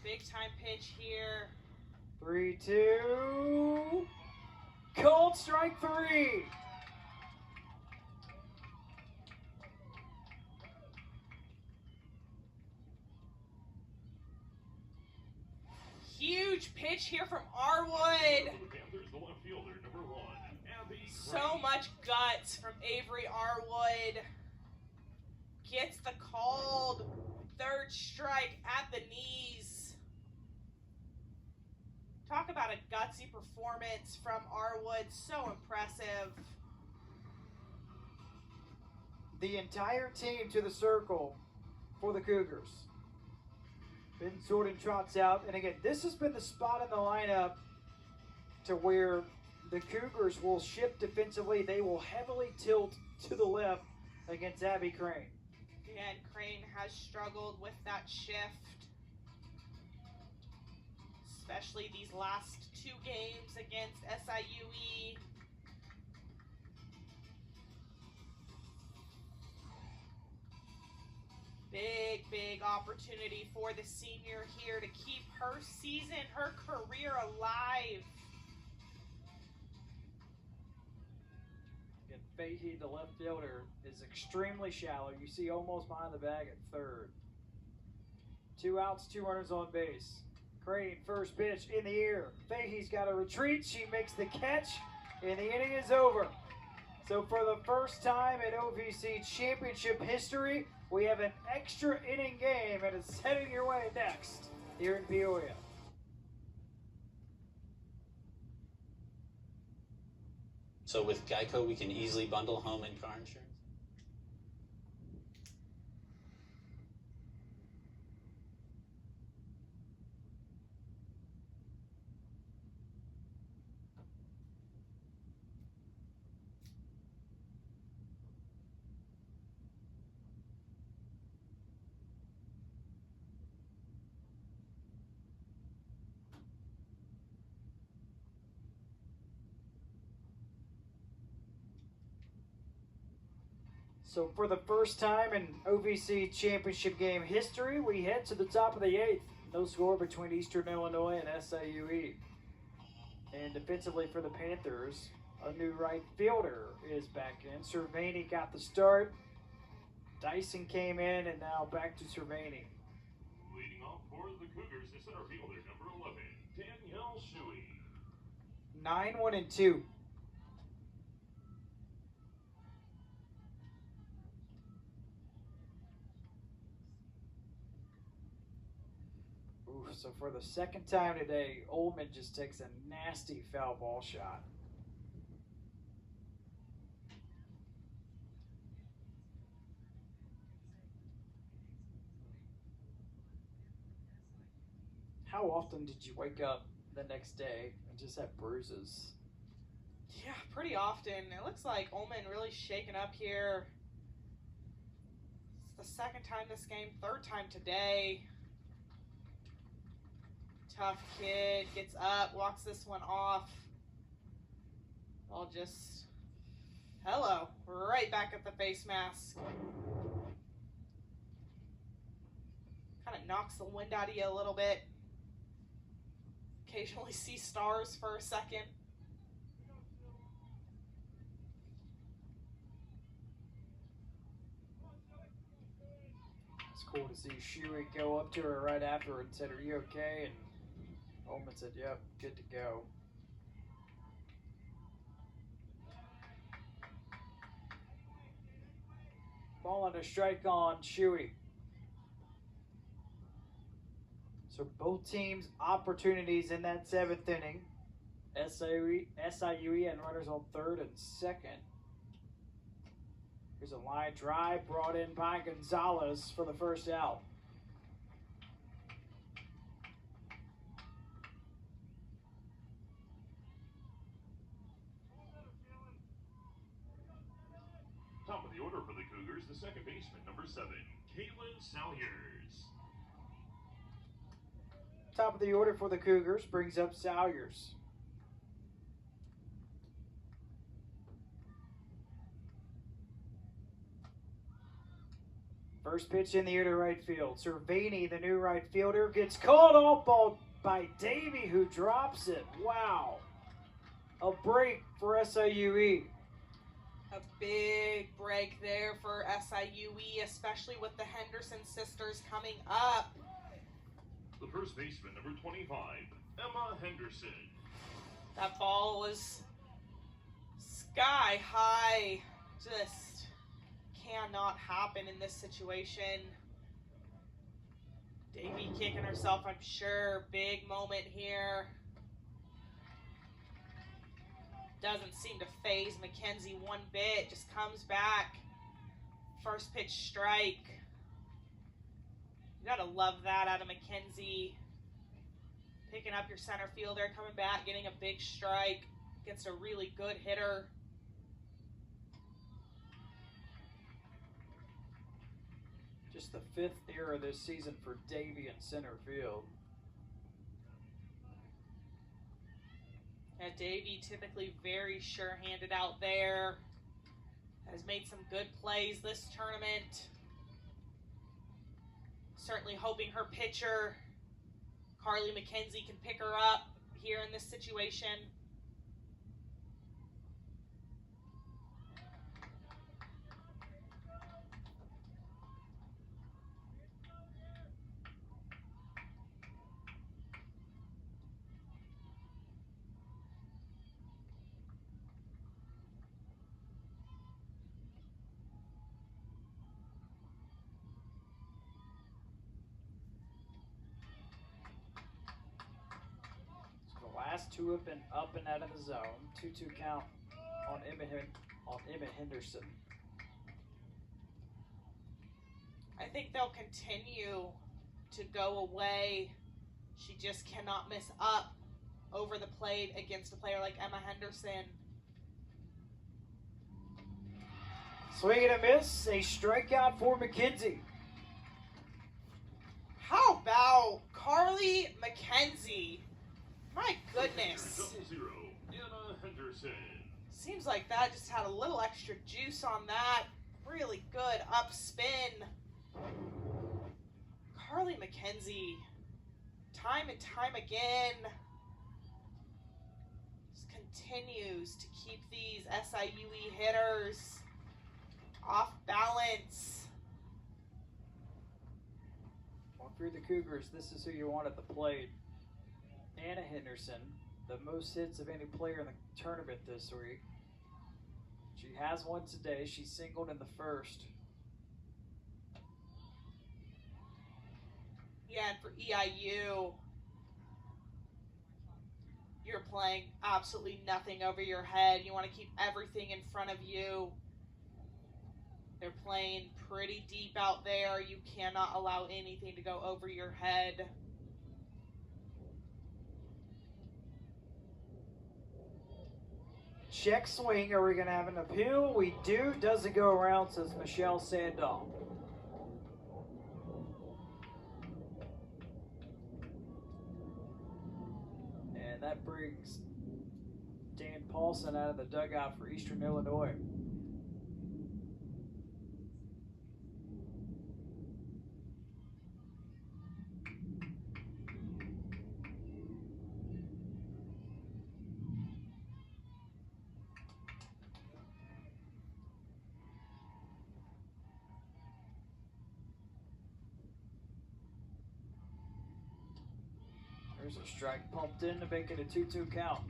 Big time pitch here. 3-2. Called strike 3. Huge pitch here from Arwood. For the Panthers, the left fielder, number 1, Abby So Crane. much guts from Avery Arwood. Gets the called 3rd strike at the knees. Talk about a gutsy performance from Arwood. So impressive. The entire team to the circle for the Cougars. Ben Jordan trots out. And again, this has been the spot in the lineup to where the Cougars will shift defensively. They will heavily tilt to the left against Abby Crane. And Crane has struggled with that shift, especially these last 2 games against SIUE. Big opportunity for the senior here to keep her season, her career alive. And Fahey, the left fielder, is extremely shallow. You see almost behind the bag at 3rd. 2 outs, 2 runners on base. Crane, first pitch in the air. Fahey's got a retreat. She makes the catch, and the inning is over. So for the first time in OVC Championship history, we have an extra inning game, and it's heading your way next here in Peoria. So with Geico, we can easily bundle home and car insurance? So for the first time in OVC Championship game history, we head to the top of the 8th. No score between Eastern Illinois and SIUE. And defensively for the Panthers, a new right fielder is back in. Cervini got the start. Dyson came in, and now back to Cervini. Leading off for the Cougars, the center fielder, number 11, Danielle SIUE. 9-1-2. So for the second time today, Ullman just takes a nasty foul ball shot. How often did you wake up the next day and just have bruises? Yeah, pretty often. It looks like Ullman really shaken up here. It's the 2nd time this game, 3rd time today. Tough kid, gets up, walks this one off. I'll just, hello, right back at the face mask. Kind of knocks the wind out of you a little bit. Occasionally see stars for a second. cool to see SIUE go up to her right after and said, "Are you okay?" And Holman said, "Yep, good to go." Ball on a strike on SIUE. So both teams opportunities in that 7th inning. SIUE and runners on 3rd and 2nd. Here's a line drive brought in by Gonzalez for the first out. Top of the order for the Cougars, the second baseman, number 7, Caitlin Salyers. Top of the order for the Cougars brings up Salyers. First pitch in the air to right field. Cervini, the new right fielder, gets called off by Davey, who drops it. Wow. A break for SIUE. A big break there for SIUE, especially with the Henderson sisters coming up. The first baseman, number 25, Emma Henderson. That ball was sky high. Just cannot happen in this situation. Davey kicking herself, I'm sure. Big moment here. Doesn't seem to phase Mackenzie one bit. Just comes back. First pitch strike. You gotta love that out of Mackenzie. Picking up your center fielder, coming back, getting a big strike against a really good hitter. Just the 5th error this season for Davey in center field. Yeah, Davey typically very sure-handed out there. Has made some good plays this tournament. Certainly hoping her pitcher, Carly McKenzie, can pick her up here in this situation. Last two have been up and out of the zone. 2-2 count on Emma Henderson. I think they'll continue to go away. She just cannot miss up over the plate against a player like Emma Henderson. Swing and a miss. A strikeout for McKenzie. How about Carly McKenzie? My goodness. 0-0, Emma Henderson. Seems like that just had a little extra juice on that. Really good up spin. Carly McKenzie, time and time again, just continues to keep these SIUE hitters off balance. Well, if you're the Cougars, this is who you want at the plate. Anna Henderson, the most hits of any player in the tournament this week. She has one today. She singled in the first. Yeah, and for EIU, you're playing absolutely nothing over your head. You want to keep everything in front of you. They're playing pretty deep out there. You cannot allow anything to go over your head. Check swing. Are we going to have an appeal? We do. Doesn't go around, says Michelle Sandahl. And that brings Dan Paulson out of the dugout for Eastern Illinois. There's a strike pumped in to make it a 2-2 count.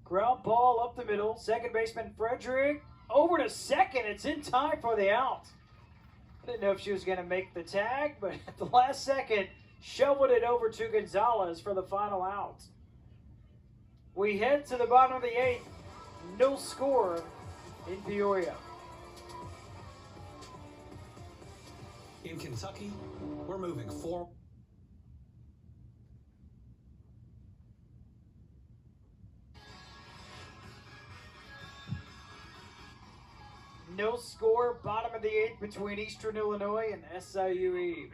Ground ball up the middle. Second baseman Frederick over to second. It's in time for the out. I didn't know if she was going to make the tag, but at the last second, shoveled it over to Gonzalez for the final out. We head to the bottom of the 8th. No score in Peoria. In Kentucky, we're moving forward. No score, bottom of the 8th between Eastern Illinois and SIUE.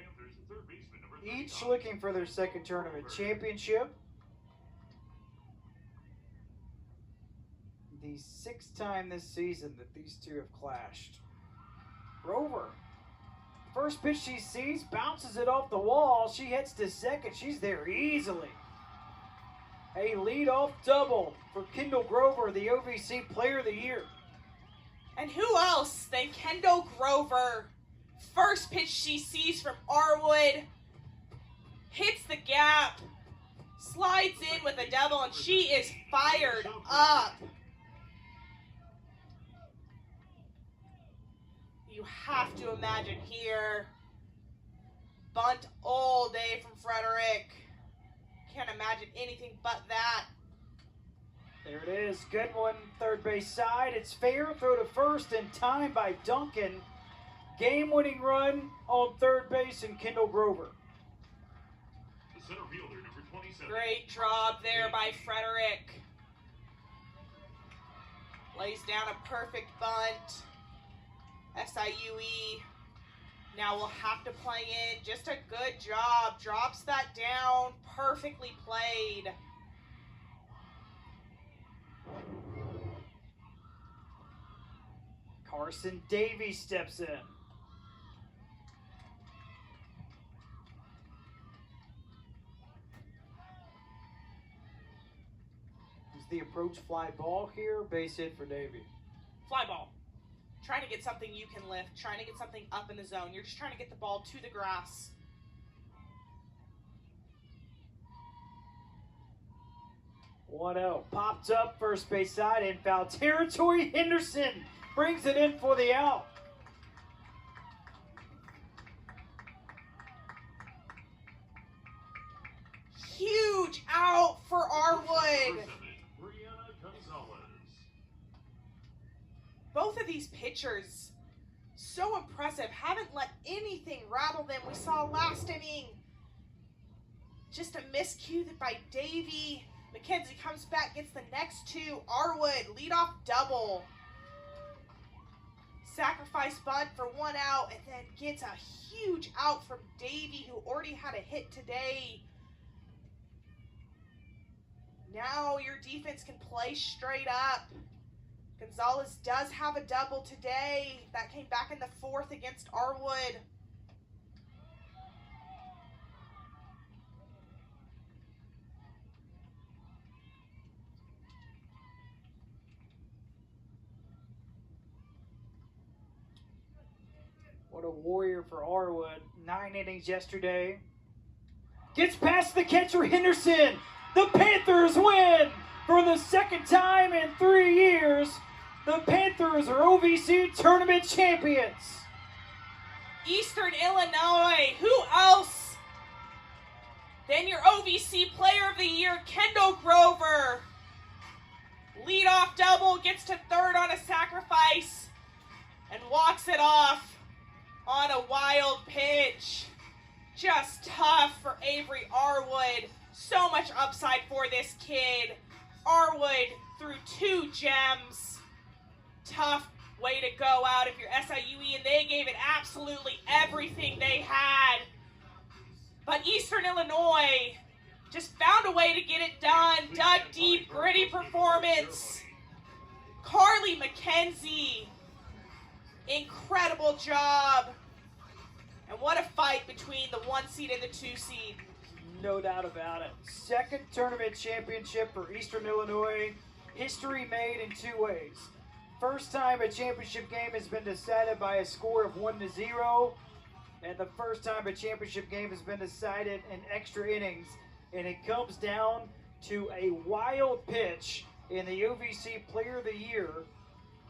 Each looking for their second tournament championship. The 6th time this season that these two have clashed. Rover. First pitch she sees, bounces it off the wall. She heads to second. She's there easily. A leadoff double for Kendall Grover, the OVC Player of the Year. And who else than Kendall Grover? First pitch she sees from Arwood, hits the gap, slides in with a double, and she is fired up. You have to imagine here, bunt all day from Frederick. Can't imagine anything but that. There it is. Good one, third base side. It's fair. Throw to first in time by Duncan. Game-winning run on third base and Kendall Grover. The center fielder, number 27. Great job there by Frederick. Lays down a perfect bunt. SIUE now will have to play in. Just a good job. Drops that down. Perfectly played. Carson Davies steps in. Is the approach fly ball here? Base hit for Davies. Fly ball. Trying to get something you can lift. Trying to get something up in the zone. You're just trying to get the ball to the grass. One out. Popped up first base side in foul territory. Henderson brings it in for the out. Huge out for Arwood. Both of these pitchers, so impressive. Haven't let anything rattle them. We saw last inning just a miscue by Davey. McKenzie comes back, gets the next two. Arwood, leadoff double. Sacrifice bunt for one out, and then gets a huge out from Davey, who already had a hit today. Now your defense can play straight up. Gonzalez does have a double today. That came back in the 4th against Arwood. What a warrior for Arwood. 9 innings yesterday. Gets past the catcher Henderson. The Panthers win for the 2nd time in 3 years. The Panthers are OVC tournament champions. Eastern Illinois, who else than your OVC Player of the Year, Kendall Grover. Leadoff double, gets to third on a sacrifice, and walks it off on a wild pitch. Just tough for Avery Arwood. So much upside for this kid. Arwood threw 2 gems. Tough way to go out if you're SIUE, and they gave it absolutely everything they had. But Eastern Illinois just found a way to get it done. Dug deep, gritty performance. Carly McKenzie, incredible job. And what a fight between the 1 seed and the 2 seed. No doubt about it. Second tournament championship for Eastern Illinois. History made in 2 ways. First time a championship game has been decided by a score of 1-0. And the first time a championship game has been decided in extra innings. And it comes down to a wild pitch in the OVC Player of the Year.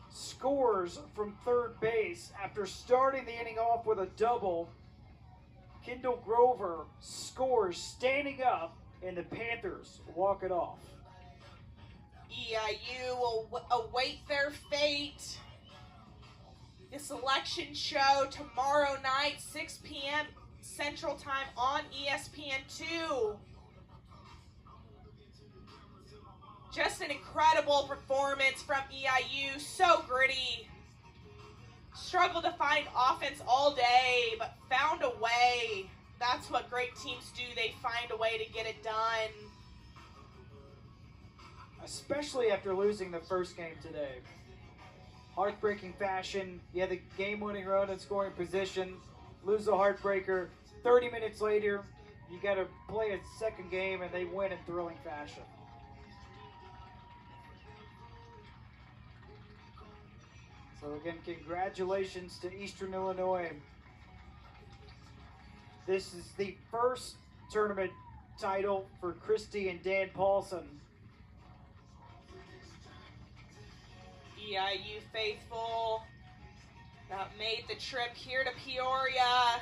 Scores from third base after starting the inning off with a double. Kendall Grover scores standing up, and the Panthers walk it off. EIU will await their fate. The selection show tomorrow night, 6 p.m. Central Time on ESPN2. Just an incredible performance from EIU, so gritty. Struggled to find offense all day, but found a way. That's what great teams do. They find a way to get it done. Especially after losing the first game today. Heartbreaking fashion. You had the game-winning run in scoring position. Lose a heartbreaker. 30 minutes later, you got to play a second game, and they win in thrilling fashion. So again, congratulations to Eastern Illinois. This is the first tournament title for Christy and Dan Paulson. EIU faithful that made the trip here to Peoria.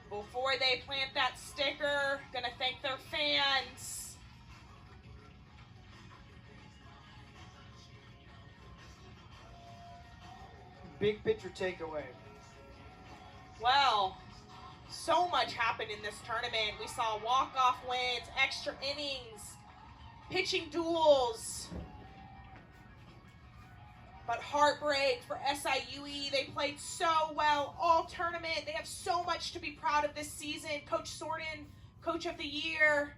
Before they plant that sticker, gonna thank their fans. Big picture takeaway. Well, so much happened in this tournament. We saw walk-off wins, extra innings, pitching duels. But heartbreak for SIUE. They played so well all tournament. They have so much to be proud of this season. Coach Sorten, Coach of the Year,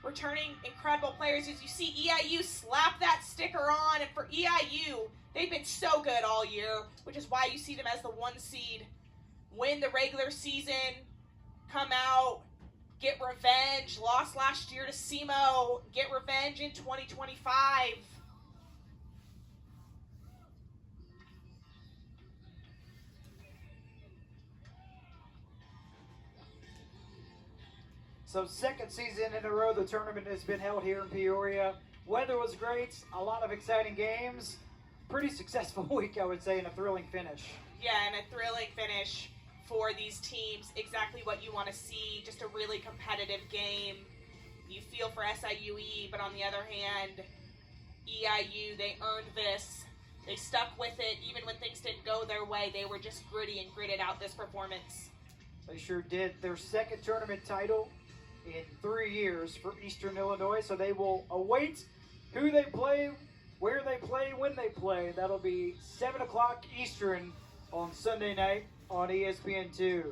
returning incredible players. As you see, EIU slap that sticker on. And for EIU, they've been so good all year, which is why you see them as the 1 seed. Win the regular season, come out, get revenge. Lost last year to SEMO, get revenge in 2025. So second season in a row, the tournament has been held here in Peoria. Weather was great, a lot of exciting games. Pretty successful week, I would say, and a thrilling finish. Yeah, and a thrilling finish for these teams. Exactly what you want to see, just a really competitive game. You feel for SIUE, but on the other hand, EIU, they earned this. They stuck with it. Even when things didn't go their way, they were just gritty and gritted out this performance. They sure did. Their second tournament title in 3 years for Eastern Illinois, so they will await who they play, where they play, when they play. That'll be 7 o'clock Eastern on Sunday night on ESPN2.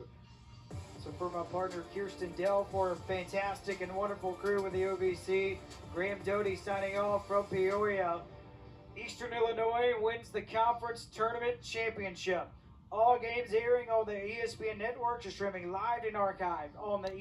So for my partner Kirsten Dell, for a fantastic and wonderful crew with the OVC, Graham Doty signing off from Peoria. Eastern Illinois wins the conference tournament championship. All games airing on the ESPN network are streaming live and archived on the